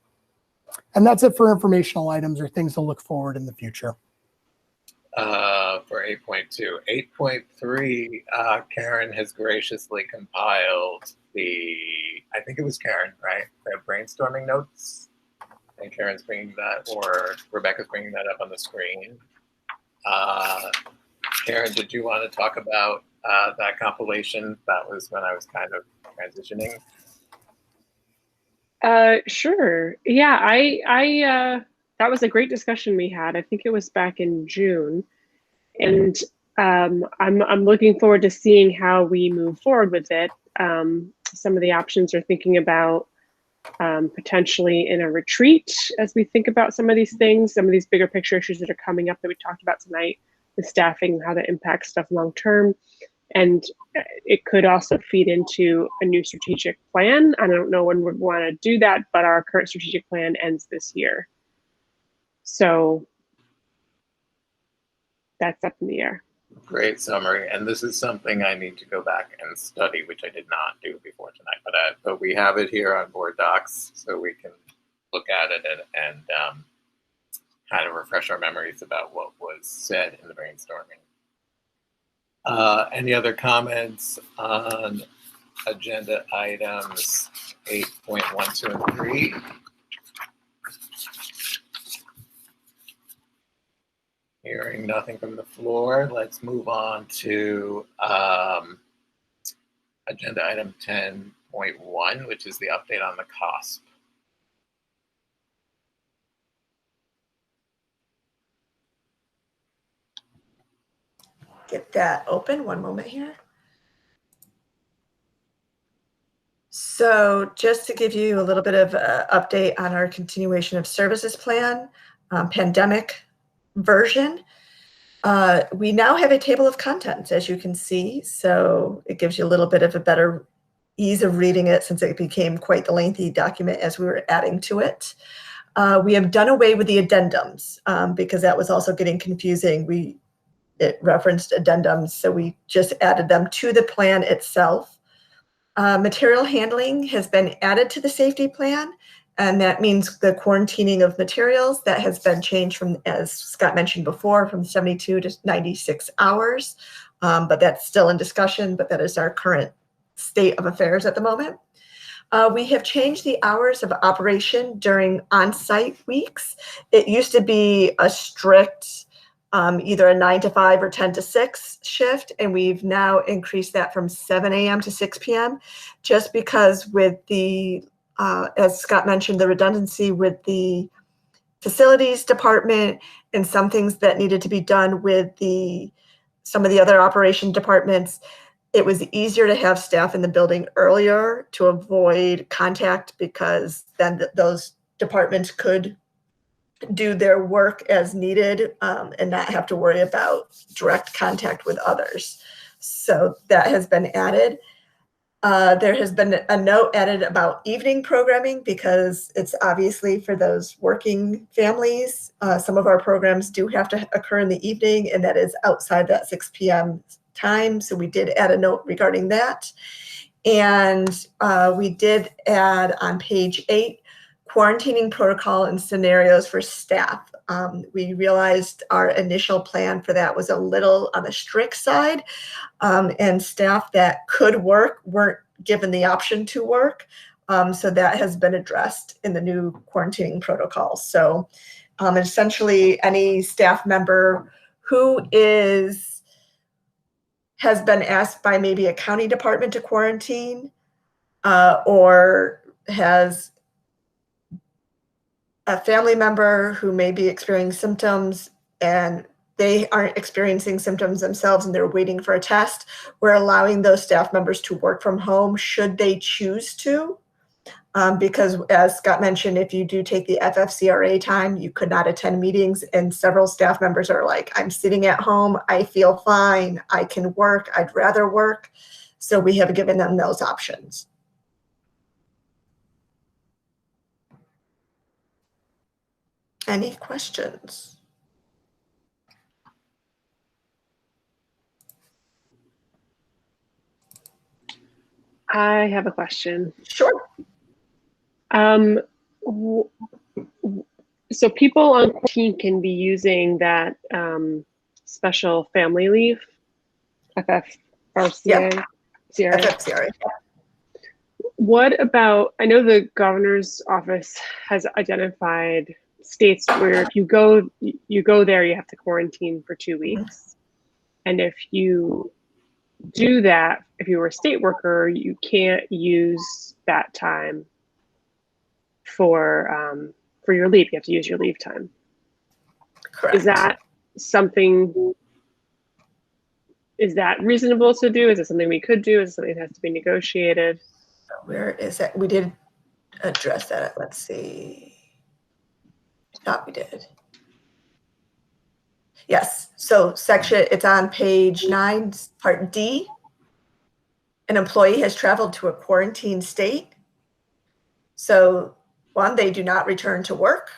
And that's it for informational items or things to look forward in the future. For 8.2. 8.3, Karen has graciously compiled I think it was Karen, right? The brainstorming notes. And Karen's bringing that, or Rebecca's bringing that up on the screen. Karen, did you want to talk about that compilation? That was when I was kind of transitioning. Sure. Yeah, I that was a great discussion we had. I think it was back in June. And I'm looking forward to seeing how we move forward with it. Some of the options are thinking about potentially in a retreat as we think about some of these things, some of these bigger picture issues that are coming up that we talked about tonight, the staffing, how that impacts stuff long term. And it could also feed into a new strategic plan. I don't know when we'd want to do that, but our current strategic plan ends this year. So that's up in the air. Great summary. And this is something I need to go back and study, which I did not do before for tonight, but we have it here on board docs, so we can look at it and kind of refresh our memories about what was said in the brainstorming. Any other comments on agenda items 8.1, 2, and 3? Hearing nothing from the floor, let's move on to agenda item 10.1, which is the update on the COSP. Get that open, one moment here. So just to give you a little bit of update on our continuation of services plan, pandemic version, we now have a table of contents, as you can see. So it gives you a little bit of a better ease of reading it, since it became quite the lengthy document as we were adding to it. We have done away with the addendums because that was also getting confusing. It referenced addendums, so we just added them to the plan itself. Material handling has been added to the safety plan, and that means the quarantining of materials that has been changed from, as Scott mentioned before, from 72 to 96 hours. But that's still in discussion, but that is our current state of affairs at the moment. We have changed the hours of operation during on-site weeks. It used to be a strict either a 9 to 5 or 10 to 6 shift, and we've now increased that from 7 a.m. to 6 p.m. just because with the, as Scott mentioned, the redundancy with the facilities department and some things that needed to be done with some of the other operation departments. It was easier to have staff in the building earlier to avoid contact, because then those departments could do their work as needed and not have to worry about direct contact with others. So that has been added. There has been a note added about evening programming, because it's obviously for those working families. Some of our programs do have to occur in the evening, and that is outside that 6 p.m. time. So we did add a note regarding that. And we did add on page 8, quarantining protocol and scenarios for staff. We realized our initial plan for that was a little on the strict side, and staff that could work weren't given the option to work. So that has been addressed in the new quarantining protocol. So essentially any staff member who has been asked by maybe a county department to quarantine or has a family member who may be experiencing symptoms and they aren't experiencing symptoms themselves and they're waiting for a test, we're allowing those staff members to work from home should they choose to. Because as Scott mentioned, if you do take the FFCRA time, you could not attend meetings, and several staff members are like, I'm sitting at home, I feel fine, I can work, I'd rather work. So we have given them those options. Any questions? I have a question. Sure. So people on quarantine can be using that special family leave, FFRCA, Yeah. CRA. FFCRA. What about, I know the governor's office has identified states where if you go there, you have to quarantine for 2 weeks. And if you do that, if you were a state worker, you can't use that time for your leave. You have to use your leave time. Correct. Is that reasonable to do? Is it something we could do? Is it something that has to be negotiated? Where is that? We did address that. Let's see. I thought we did. Yes. So it's on page 9, part D. An employee has traveled to a quarantine state. So 1, they do not return to work.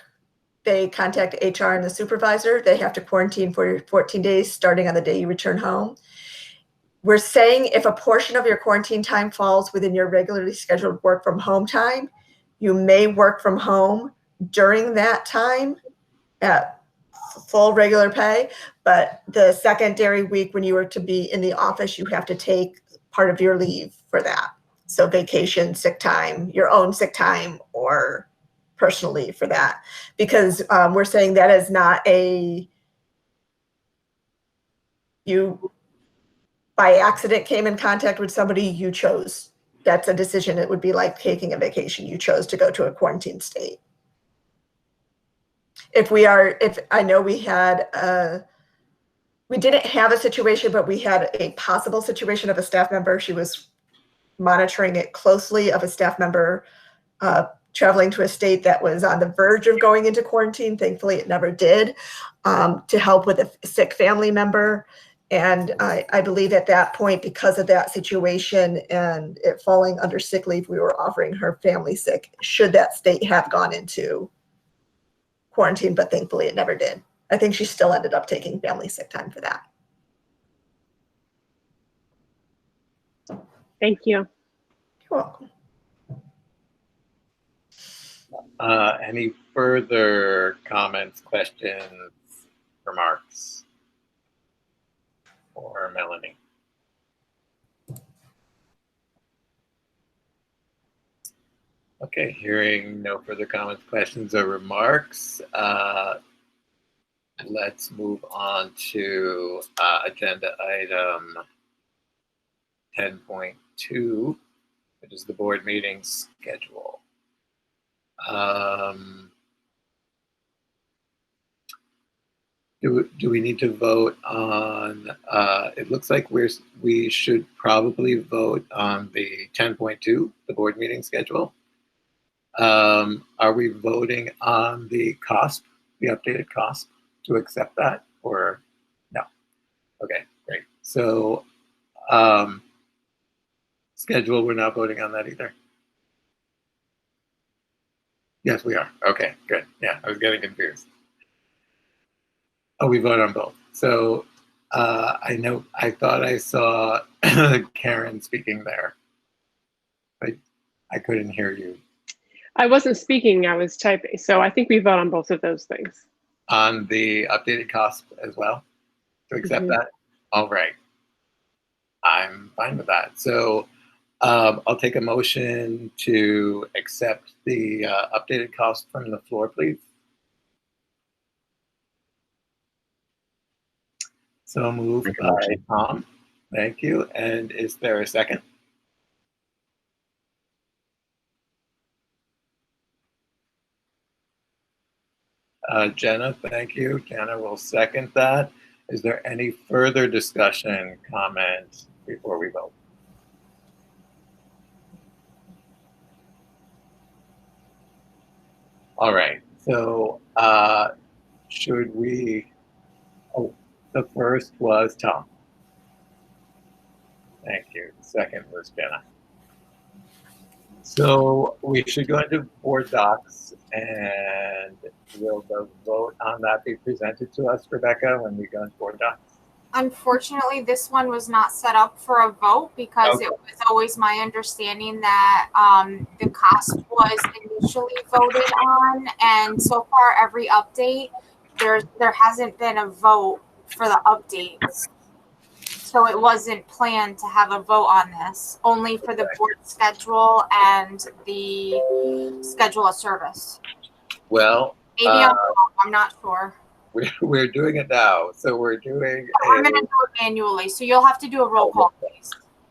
They contact HR and the supervisor. They have to quarantine for 14 days starting on the day you return home. we're saying if a portion of your quarantine time falls within your regularly scheduled work from home time, you may work from home during that time at full regular pay, but the secondary week when you were to be in the office, you have to take part of your leave for that. So vacation, sick time, your own sick time, or personal leave for that. Because we're saying that is not you by accident came in contact with somebody you chose. That's a decision. It would be like taking a vacation. You chose to go to a quarantine state. If I know we didn't have a situation, but we had a possible situation of a staff member. She was monitoring it closely of a staff member traveling to a state that was on the verge of going into quarantine. Thankfully, it never did, to help with a sick family member. And I believe at that point, because of that situation and it falling under sick leave, we were offering her family sick should that state have gone into quarantine, but thankfully it never did. I think she still ended up taking family sick time for that. Thank you. You're welcome. Any further comments, questions, remarks for Melanie? Okay, hearing no further comments, questions, or remarks, let's move on to agenda item 10.2, which is the board meeting schedule. Do we need to vote on, it looks like we should probably vote on the 10.2, the board meeting schedule. Are we voting on the COSP, the updated COSP, to accept that, or no? Okay, great. So schedule, we're not voting on that either. Yes, we are. Okay, good. Yeah, I was getting confused. Oh, we vote on both. So I thought I saw Karen speaking there. I couldn't hear you. I wasn't speaking, I was typing. So I think we vote on both of those things. On the updated COSP as well, to accept that? All right. I'm fine with that. So I'll take a motion to accept the updated COSP from the floor, please. So moved by Tom. Thank you. And is there a second? Jenna, thank you. Jenna will second that. Is there any further discussion, comment before we vote? All right. So should we? Oh, the first was Tom. Thank you. The second was Jenna. So we should go into board docs, and will the vote on that be presented to us, Rebecca, when we go into board docs? Unfortunately, this one was not set up for a vote because it was always my understanding that the cost was initially voted on, and so far every update, there hasn't been a vote for the updates. So it wasn't planned to have a vote on this, only for the board schedule and the schedule of service. Well, maybe I'm not sure. We're doing it now. So we're doing I'm going to do it manually. So you'll have to do a roll call, please.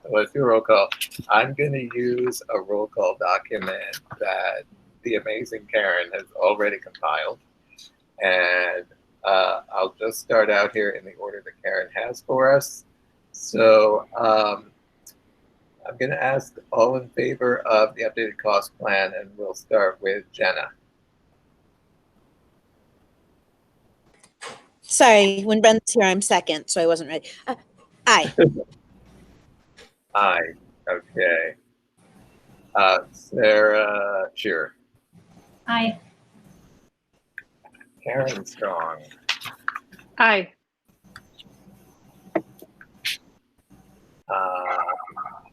Let's do a roll call. I'm going to use a roll call document that the amazing Karen has already compiled. And I'll just start out here in the order that Karen has for us. So I'm going to ask all in favor of the updated cost plan, and we'll start with Jenna. Sorry, when Brenda's here, I'm second, so I wasn't ready. Aye. Aye. Okay. Sarah Shearer. Aye. Karen Strong. Aye.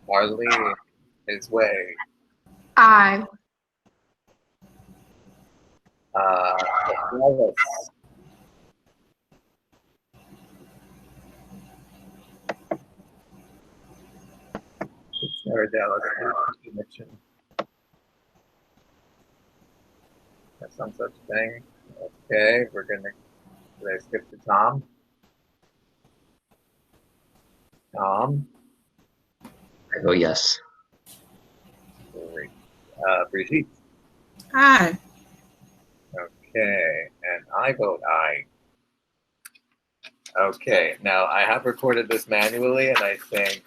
Marlene, his way. Aye. Dallas. Sarah Dallas. Connection. That's some such thing. Okay, we're gonna. Did I skip to Tom? Tom. I vote yes. Great. Brigitte. Aye. Okay, and I vote aye. Okay, now I have recorded this manually, and I think,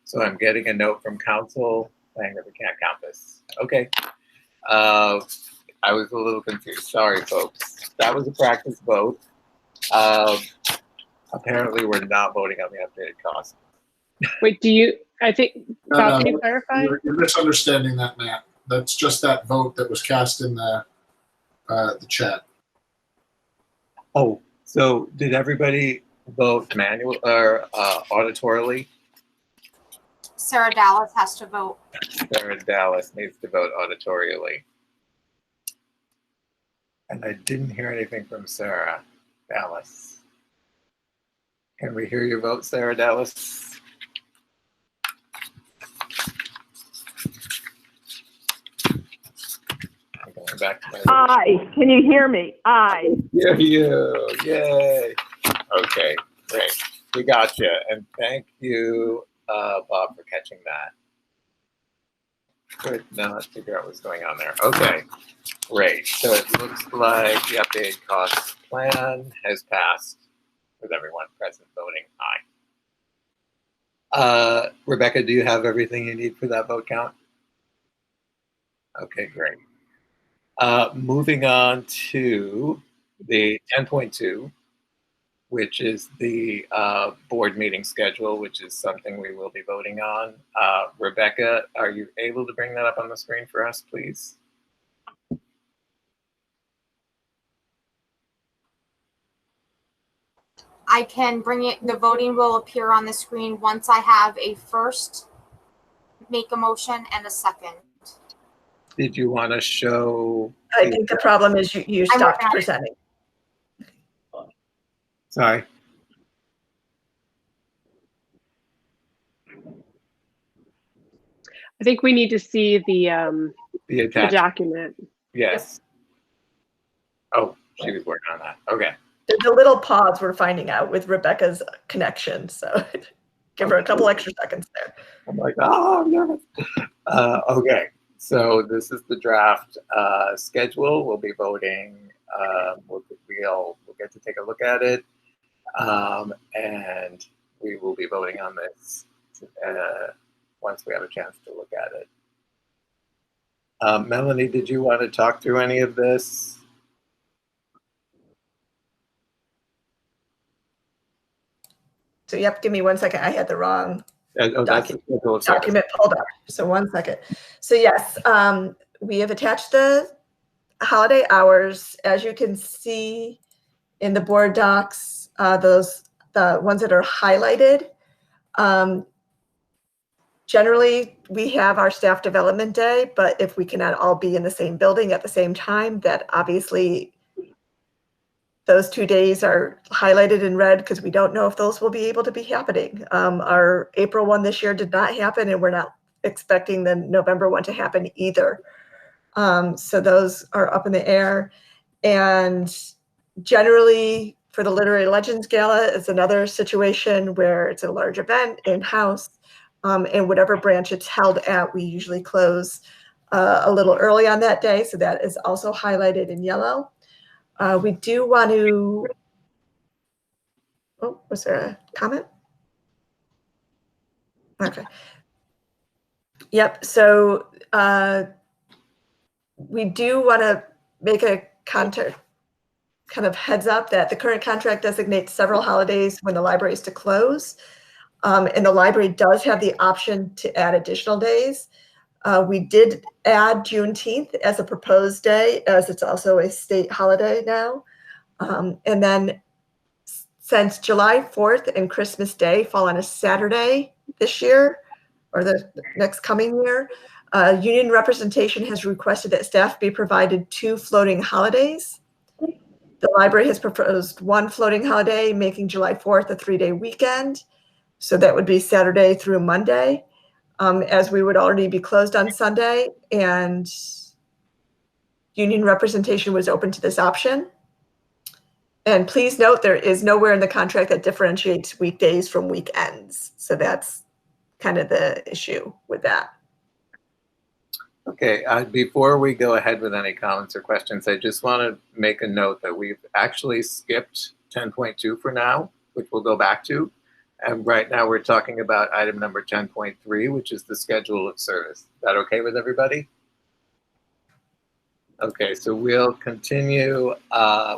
so I'm getting a note from council saying that we can't count this. Okay. I was a little confused. Sorry, folks. That was a practice vote. Apparently, we're not voting on the updated cost. Wait, I think, Bob, can you clarify? You're misunderstanding that, Matt. That's just that vote that was cast in the chat. Oh, so did everybody vote manual or auditorily? Sarah Dallas has to vote. Sarah Dallas needs to vote auditorially. And I didn't hear anything from Sarah Dallas. Can we hear your vote, Sarah Dallas? I'm going back to my Aye. Can you hear me? Aye. Hear you. Yay. Okay, great. We got you. And thank you, Bob, for catching that. Could not figure out what's going on there. Okay, great. So it looks like the updated cost plan has passed with everyone present voting aye. Rebecca, do you have everything you need for that vote count? Okay, great. Moving on to the 10.2, which is the board meeting schedule, which is something we will be voting on. Rebecca, are you able to bring that up on the screen for us, please? I can bring it. The voting will appear on the screen once I have a first, make a motion, and a second. Did you want to show? I think the problem is you stopped presenting. Sorry. I think we need to see the document. Yes. Oh, she was working on that. Okay. There's a little pause we're finding out with Rebecca's connection, so give her a couple extra seconds there. I'm like, oh, I'm nervous. Okay, so this is the draft schedule. We'll be voting. We'll get to take a look at it, and we will be voting on this once we have a chance to look at it. Melanie, did you want to talk through any of this? So yep, give me 1 second. I had the wrong document pulled up. So 1 second. So yes, we have attached the holiday hours. As you can see in the board docs, the ones that are highlighted. Generally, we have our staff development day, but if we cannot all be in the same building at the same time, that obviously those 2 days are highlighted in red because we don't know if those will be able to be happening. Our April one this year did not happen, and we're not expecting the November one to happen either. So those are up in the air. And generally, for the Literary Legends Gala, it's another situation where it's a large event in-house, and whatever branch it's held at, we usually close a little early on that day. So that is also highlighted in yellow. We do want to, oh, was there a comment? Okay. Yep, so we do want to make a kind of heads up that the current contract designates several holidays when the library is to close. And the library does have the option to add additional days. We did add Juneteenth as a proposed day, as it's also a state holiday now. And then since July 4th and Christmas Day fall on a Saturday this year, or the next coming year, union representation has requested that staff be provided 2 floating holidays. The library has proposed 1 floating holiday, making July 4th a 3-day weekend. So that would be Saturday through Monday, as we would already be closed on Sunday, and union representation was open to this option. And please note, there is nowhere in the contract that differentiates weekdays from weekends. So that's kind of the issue with that. Okay, before we go ahead with any comments or questions, I just want to make a note that we've actually skipped 10.2 for now, which we'll go back to. And right now we're talking about item number 10.3, which is the schedule of service. Is that okay with everybody? Okay, so we'll continue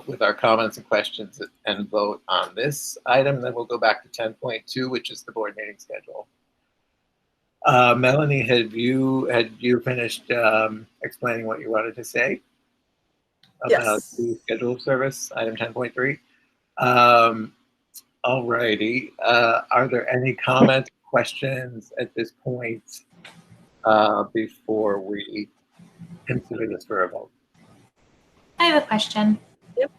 with our comments and questions and vote on this item. Then we'll go back to 10.2, which is the board meeting schedule. Melanie, had you finished explaining what you wanted to say about the schedule of service, item 10.3? All righty. Are there any comments, questions at this point before we consider this for a vote? I have a question. Yep.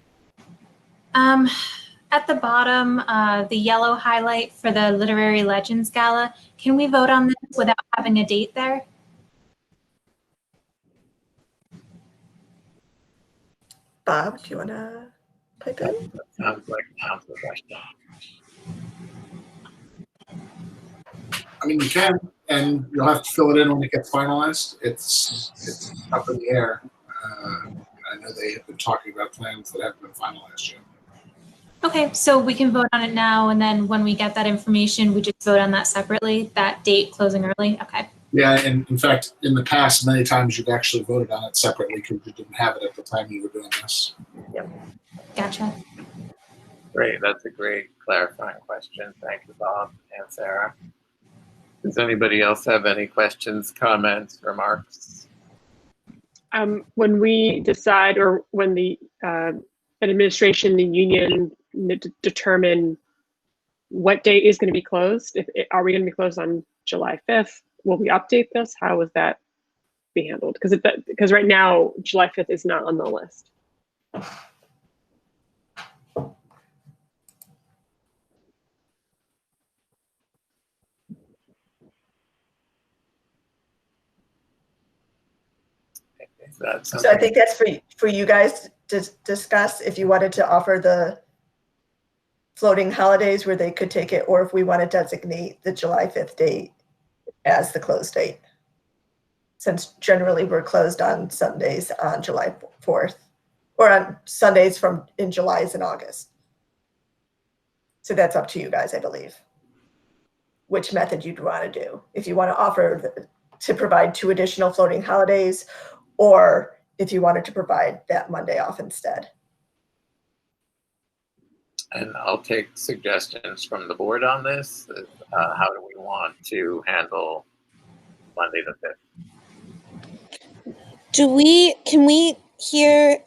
At the bottom, the yellow highlight for the Literary Legends Gala, can we vote on this without having a date there? Bob, do you want to pipe in? That sounds like a question. I mean, you can, and you'll have to fill it in when it gets finalized. It's up in the air. I know they have been talking about plans that haven't been finalized yet. Okay, so we can vote on it now, and then when we get that information, we just vote on that separately, that date closing early? Okay. Yeah, and in fact, in the past, many times you've actually voted on it separately because you didn't have it at the time you were doing this. Yep. Gotcha. Great, that's a great clarifying question. Thank you, Bob and Sarah. Does anybody else have any questions, comments, remarks? When we decide, or when the administration, the union determine what date is going to be closed, are we going to be closed on July 5th? Will we update this? How is that be handled? Because right now, July 5th is not on the list. So I think that's for you guys to discuss if you wanted to offer the floating holidays where they could take it, or if we want to designate the July 5th date as the close date. Since generally we're closed on Sundays on July 4th, or on Sundays in July and August. So that's up to you guys, I believe, which method you'd want to do. If you want to offer to provide 2 additional floating holidays, or if you wanted to provide that Monday off instead. And I'll take suggestions from the board on this. How do we want to handle Monday the 5th? Can we hear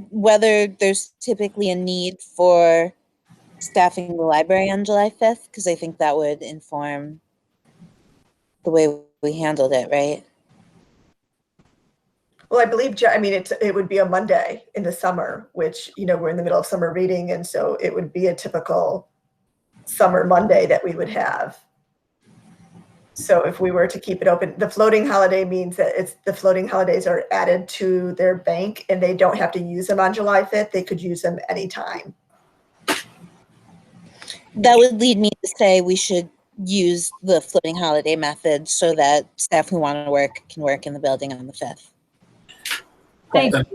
whether there's typically a need for staffing the library on July 5th? Because I think that would inform the way we handled it, right? Well, I believe, I mean, it would be a Monday in the summer, which, we're in the middle of summer reading. And so it would be a typical summer Monday that we would have. So if we were to keep it open, the floating holiday means that the floating holidays are added to their bank and they don't have to use them on July 5th. They could use them anytime. That would lead me to say we should use the floating holiday method so that staff who want to work can work in the building on the 5th. And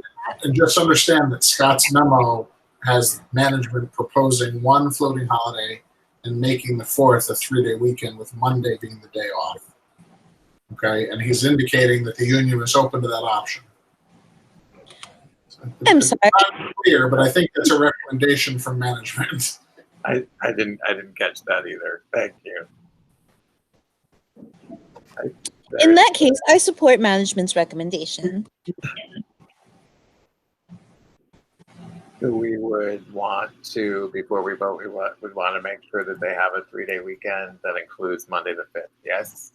just understand that Scott's memo has management proposing 1 floating holiday and making the 4th a 3-day weekend, with Monday being the day off. Okay, and he's indicating that the union is open to that option. So I'm sorry. It's not clear, but I think that's a recommendation from management. I didn't catch that either. Thank you. In that case, I support management's recommendation. we would want to, before we vote, we'd want to make sure that they have a 3-day weekend that includes Monday the 5th. Yes?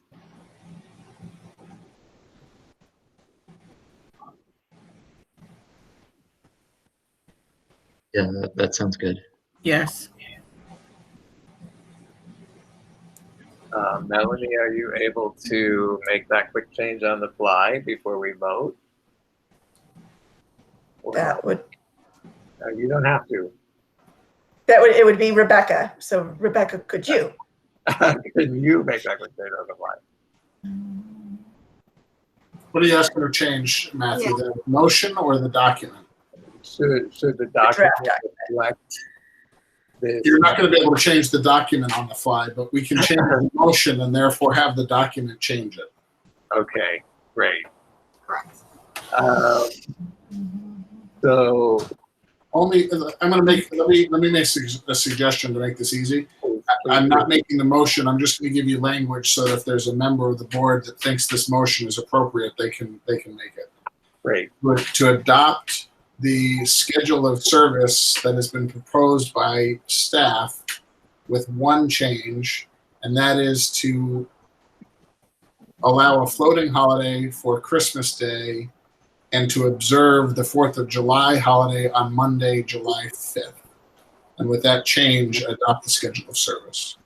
Yeah, that sounds good. Yes. Melanie, are you able to make that quick change on the fly before we vote? That would, You don't have to. it would be Rebecca. So Rebecca, could you? Can you make that quick change on the fly? What are you asking to change, Matthew? The motion or the document? Should the document reflect this? You're not going to be able to change the document on the fly, but we can change the motion and therefore have the document change it. Okay, great. Correct. So only I'm going to make let me make a suggestion to make this easy. I'm not making the motion. I'm just going to give you language so that if there's a member of the board that thinks this motion is appropriate, they can make it. Great. To adopt the schedule of service that has been proposed by staff with one change, and that is to allow a floating holiday for Christmas Day and to observe the 4th of July holiday on Monday, July 5th. And with that change, adopt the schedule of service.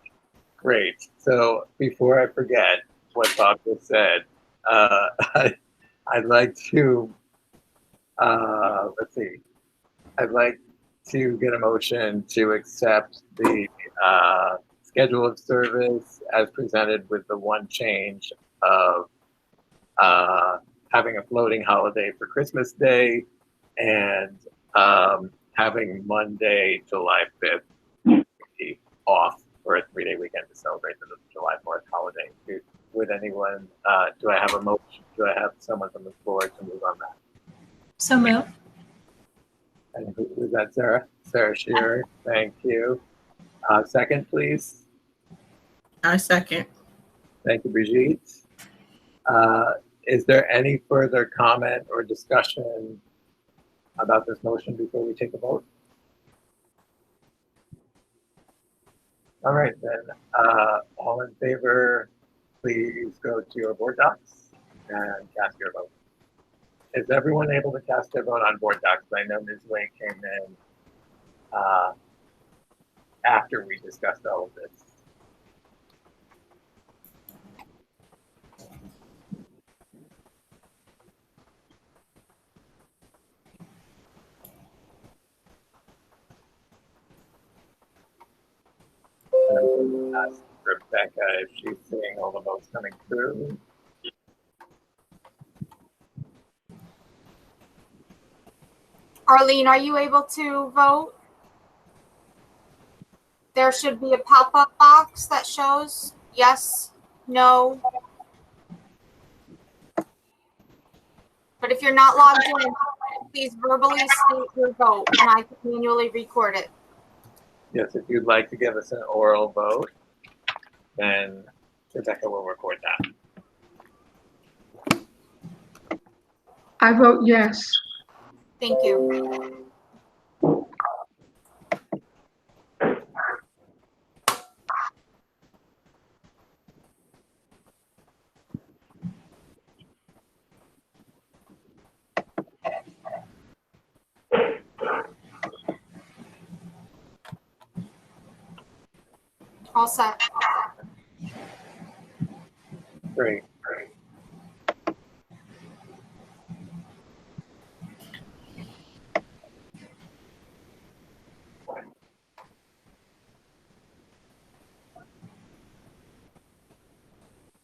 Great. So before I forget what Bob just said, I'd like to, let's see, I'd like to get a motion to accept the schedule of service as presented with the one change of having a floating holiday for Christmas Day and having Monday, July 5th off for a 3-day weekend to celebrate the July 4th holiday. Would anyone, do I have a motion? Do I have someone from the floor to move on that? So move. And who was that, Sarah? Sarah Shearer, thank you. Second, please. I second. Thank you, Brigitte. Is there any further comment or discussion about this motion before we take a vote? All right, then, all in favor, please go to your board docs and cast your vote. Is everyone able to cast their vote on board docs? I know Ms. Wade came in after we discussed all of this. Ask Rebecca if she's seeing all the votes coming through. Arlene, are you able to vote? There should be a pop-up box that shows yes, no. But if you're not logged in, please verbally state your vote and I can manually record it. Yes, if you'd like to give us an oral vote, then Rebecca will record that. I vote yes. Thank you. All set. Great.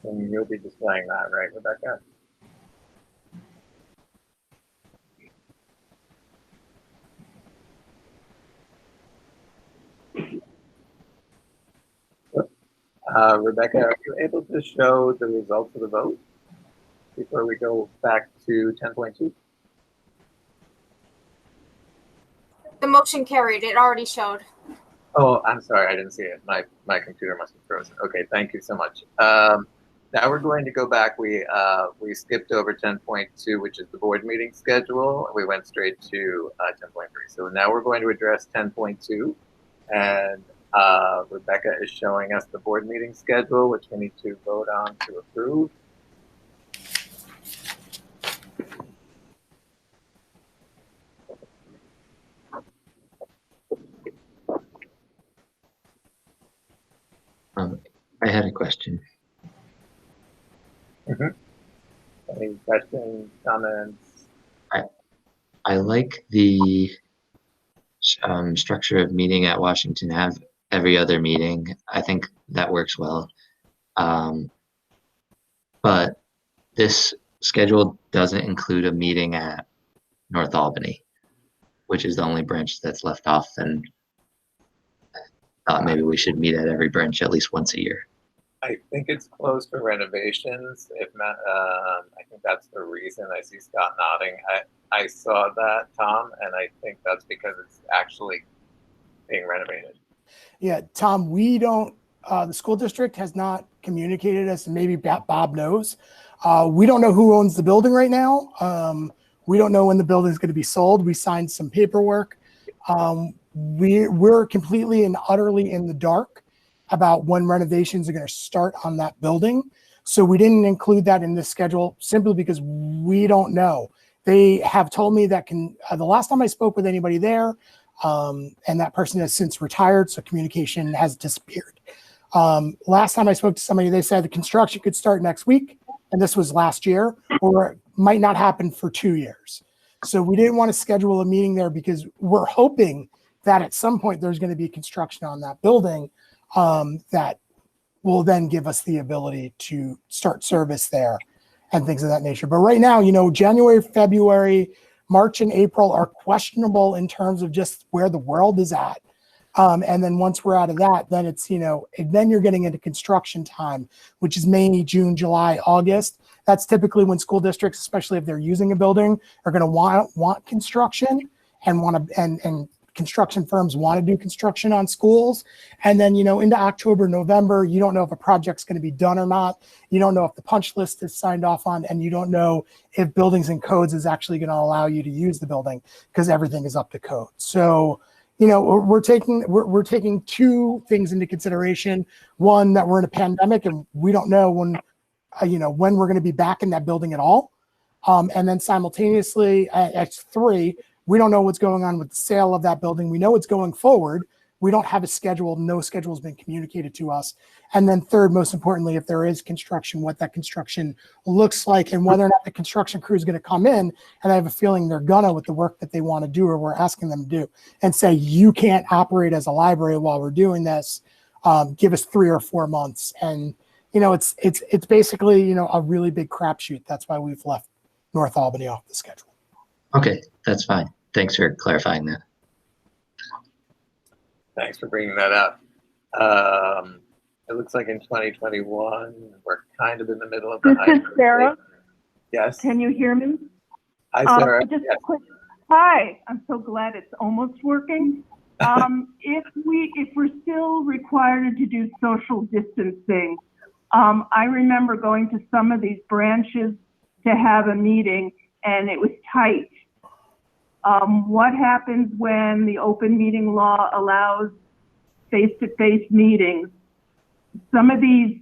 And you'll be displaying that, right, Rebecca? Rebecca, are you able to show the results of the vote before we go back to 10.2? The motion carried. It already showed. Oh, I'm sorry, I didn't see it. My computer must have frozen. Okay, thank you so much. Now we're going to go back. We skipped over 10.2, which is the board meeting schedule. We went straight to 10.3. So now we're going to address 10.2, and Rebecca is showing us the board meeting schedule, which we need to vote on to approve. I had a question. Any questions, comments? I like the structure of meeting at Washington Ave every other meeting. I think that works well. But this schedule doesn't include a meeting at North Albany, which is the only branch that's left off, and I thought maybe we should meet at every branch at least once a year. I think it's closed for renovations. If not, I think that's the reason. I see Scott nodding. I saw that, Tom, and I think that's because it's actually being renovated. Yeah, Tom, we don't, the school district has not communicated us, and maybe Bob knows. We don't know who owns the building right now. We don't know when the building is going to be sold. We signed some paperwork. We're completely and utterly in the dark about when renovations are going to start on that building. So we didn't include that in this schedule simply because we don't know. They have told me that the last time I spoke with anybody there, and that person has since retired, so communication has disappeared. Last time I spoke to somebody, they said the construction could start next week, and this was last year, or it might not happen for 2 years. So we didn't want to schedule a meeting there because we're hoping that at some point there's going to be construction on that building that will then give us the ability to start service there and things of that nature. But right now, January, February, March, and April are questionable in terms of just where the world is at. And then once we're out of that, then it's, then you're getting into construction time, which is May, June, July, August. That's typically when school districts, especially if they're using a building, are going to want construction and construction firms want to do construction on schools. And then, into October, November, you don't know if a project's going to be done or not. You don't know if the punch list is signed off on, and you don't know if buildings and codes is actually going to allow you to use the building because everything is up to code. So, we're taking two things into consideration. One, that we're in a pandemic and we don't know when we're going to be back in that building at all. And then simultaneously, at 3, we don't know what's going on with the sale of that building. We know it's going forward. We don't have a schedule. No schedule has been communicated to us. And then third, most importantly, if there is construction, what that construction looks like and whether or not the construction crew is going to come in. And I have a feeling they're gonna with the work that they want to do or we're asking them to do and say, you can't operate as a library while we're doing this. Give us 3 or 4 months. And, it's basically, a really big crapshoot. That's why we've left North Albany off the schedule. Okay, that's fine. Thanks for clarifying that. Thanks for bringing that up. It looks like in 2021, we're kind of in the middle of the This is Sarah. Yes. Can you hear me? Hi, Sarah. Just Yes. a quick. Hi. I'm so glad it's almost working. If we're still required to do social distancing, I remember going to some of these branches to have a meeting, and it was tight. What happens when the open meeting law allows face-to-face meetings? Some of these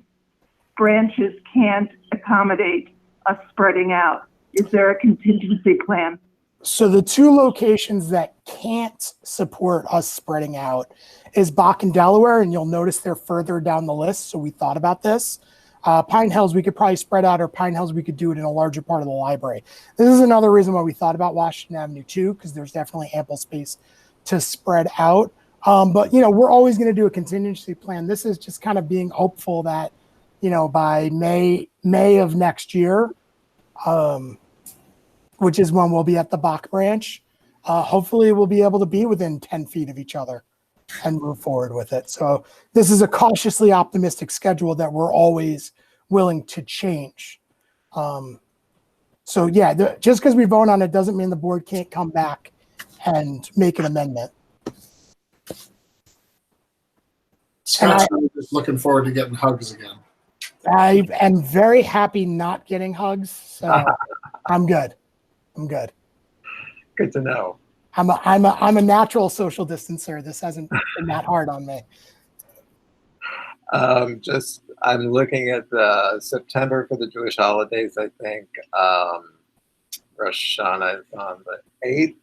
branches can't accommodate us spreading out. Is there a contingency plan? So the 2 locations that can't support us spreading out is Bach and Delaware, and you'll notice they're further down the list. So we thought about this. Pine Hills, we could probably spread out, or Pine Hills, we could do it in a larger part of the library. This is another reason why we thought about Washington Avenue too, because there's definitely ample space to spread out. But, we're always going to do a contingency plan. This is just kind of being hopeful that, by May of next year, which is when we'll be at the Bach branch, hopefully we'll be able to be within 10 feet of each other and move forward with it. So this is a cautiously optimistic schedule that we're always willing to change. So yeah, just because we vote on it doesn't mean the board can't come back and make an amendment. Scott's really just looking forward to getting hugs again. I am very happy not getting hugs, so I'm good. I'm good. Good to know. I'm a natural social distancer. This hasn't been that hard on me. I'm looking at the September for the Jewish holidays. I think Rosh Hashanah is on the 8th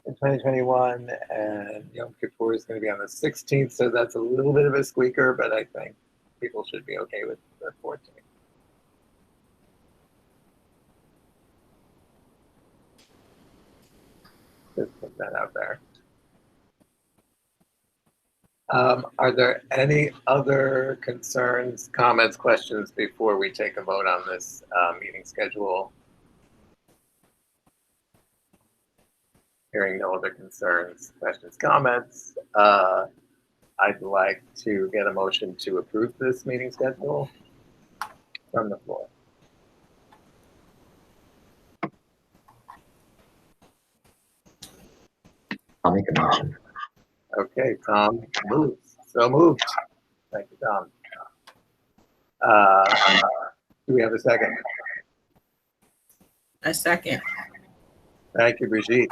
in 2021, and Yom Kippur is going to be on the 16th. So that's a little bit of a squeaker, but I think people should be okay with the 14th. Just put that out there. Are there any other concerns, comments, questions before we take a vote on this meeting schedule? Hearing no other concerns, questions, comments, I'd like to get a motion to approve this meeting schedule from the floor. I'll make a motion. Okay, Tom moves. So moved. Thank you, Tom. Do we have a second? A second. Thank you, Brigitte.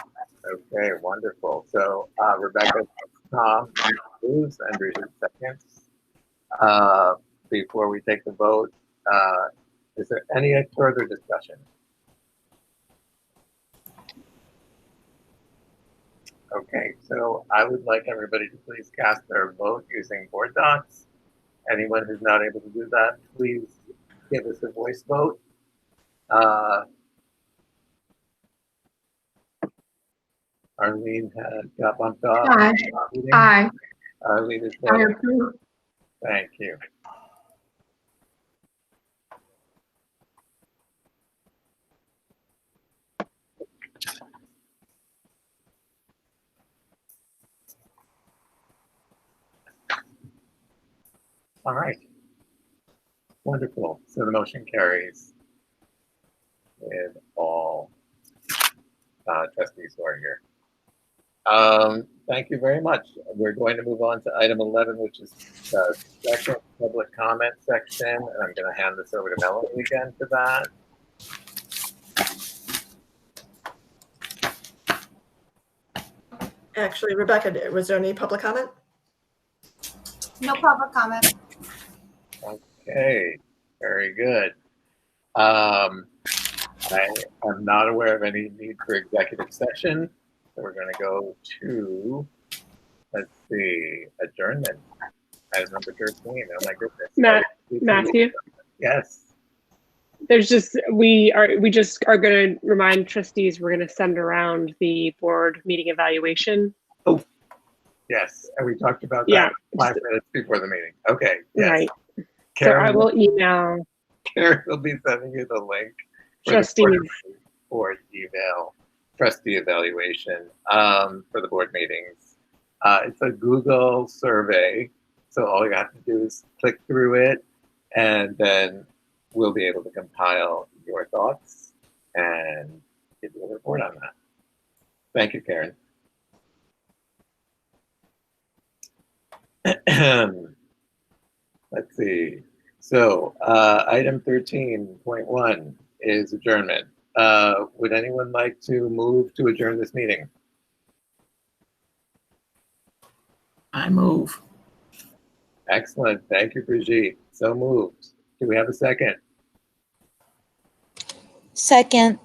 Okay, wonderful. So Rebecca, Tom moves, and Brigitte seconds. Before we take the vote, is there any further discussion? Okay, so I would like everybody to please cast their vote using board docs. Anyone who's not able to do that, please give us a voice vote. Arlene got bumped off. Aye. Aye. Arlene is I there. approve. Thank you. All right. Wonderful. So the motion carries with all trustees who are here. Thank you very much. We're going to move on to item 11, which is the second public comment section. And I'm going to hand this over to Melanie again for that. Actually, Rebecca, was there any public comment? No public comment. Okay, very good. I am not aware of any need for executive session. So we're going to go to, let's see, adjournment. Item number 13. Oh my goodness. Matthew? Yes. There's just we just are going to remind trustees we're going to send around the board meeting evaluation. Oh, yes, and we talked about that 5 minutes before the meeting. Okay, yes. Right. Karen, so I will email. Karen will be sending you the link for Trustees. the board email trustee evaluation for the board meetings. It's a Google survey, so all you have to do is click through it, and then we'll be able to compile your thoughts and give you a report on that. Thank you, Karen. Let's see. So item 13.1 is adjournment. Would anyone like to move to adjourn this meeting? I move. Excellent. Thank you, Brigitte. So moved. Do we have a second? Second.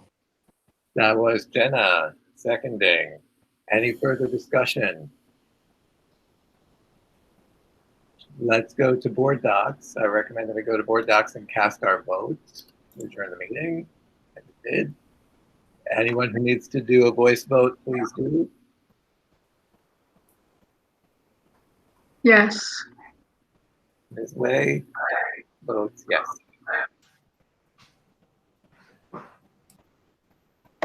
That was Jenna seconding. Any further discussion? Let's go to board docs. I recommend that we go to board docs and cast our vote to adjourn the meeting. And we did. Anyone who needs to do a voice vote, please do. Yes. Ms. Way votes yes.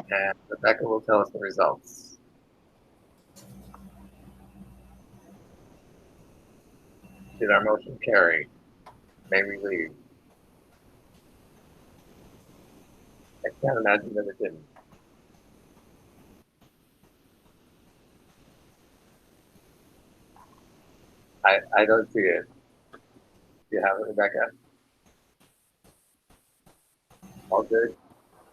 And Rebecca will tell us the results. Did our motion carry? May we leave? I can't imagine that it didn't. I don't see it. Do you have it, Rebecca? All good.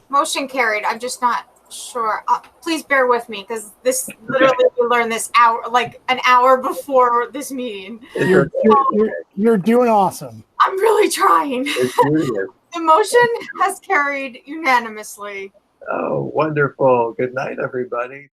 Motion carried. I'm just not sure. Please bear with me because this literally we learned this hour, like an hour before this meeting. You're doing awesome. I'm really trying. It's serious. The motion has carried unanimously. Oh, wonderful. Good night, everybody.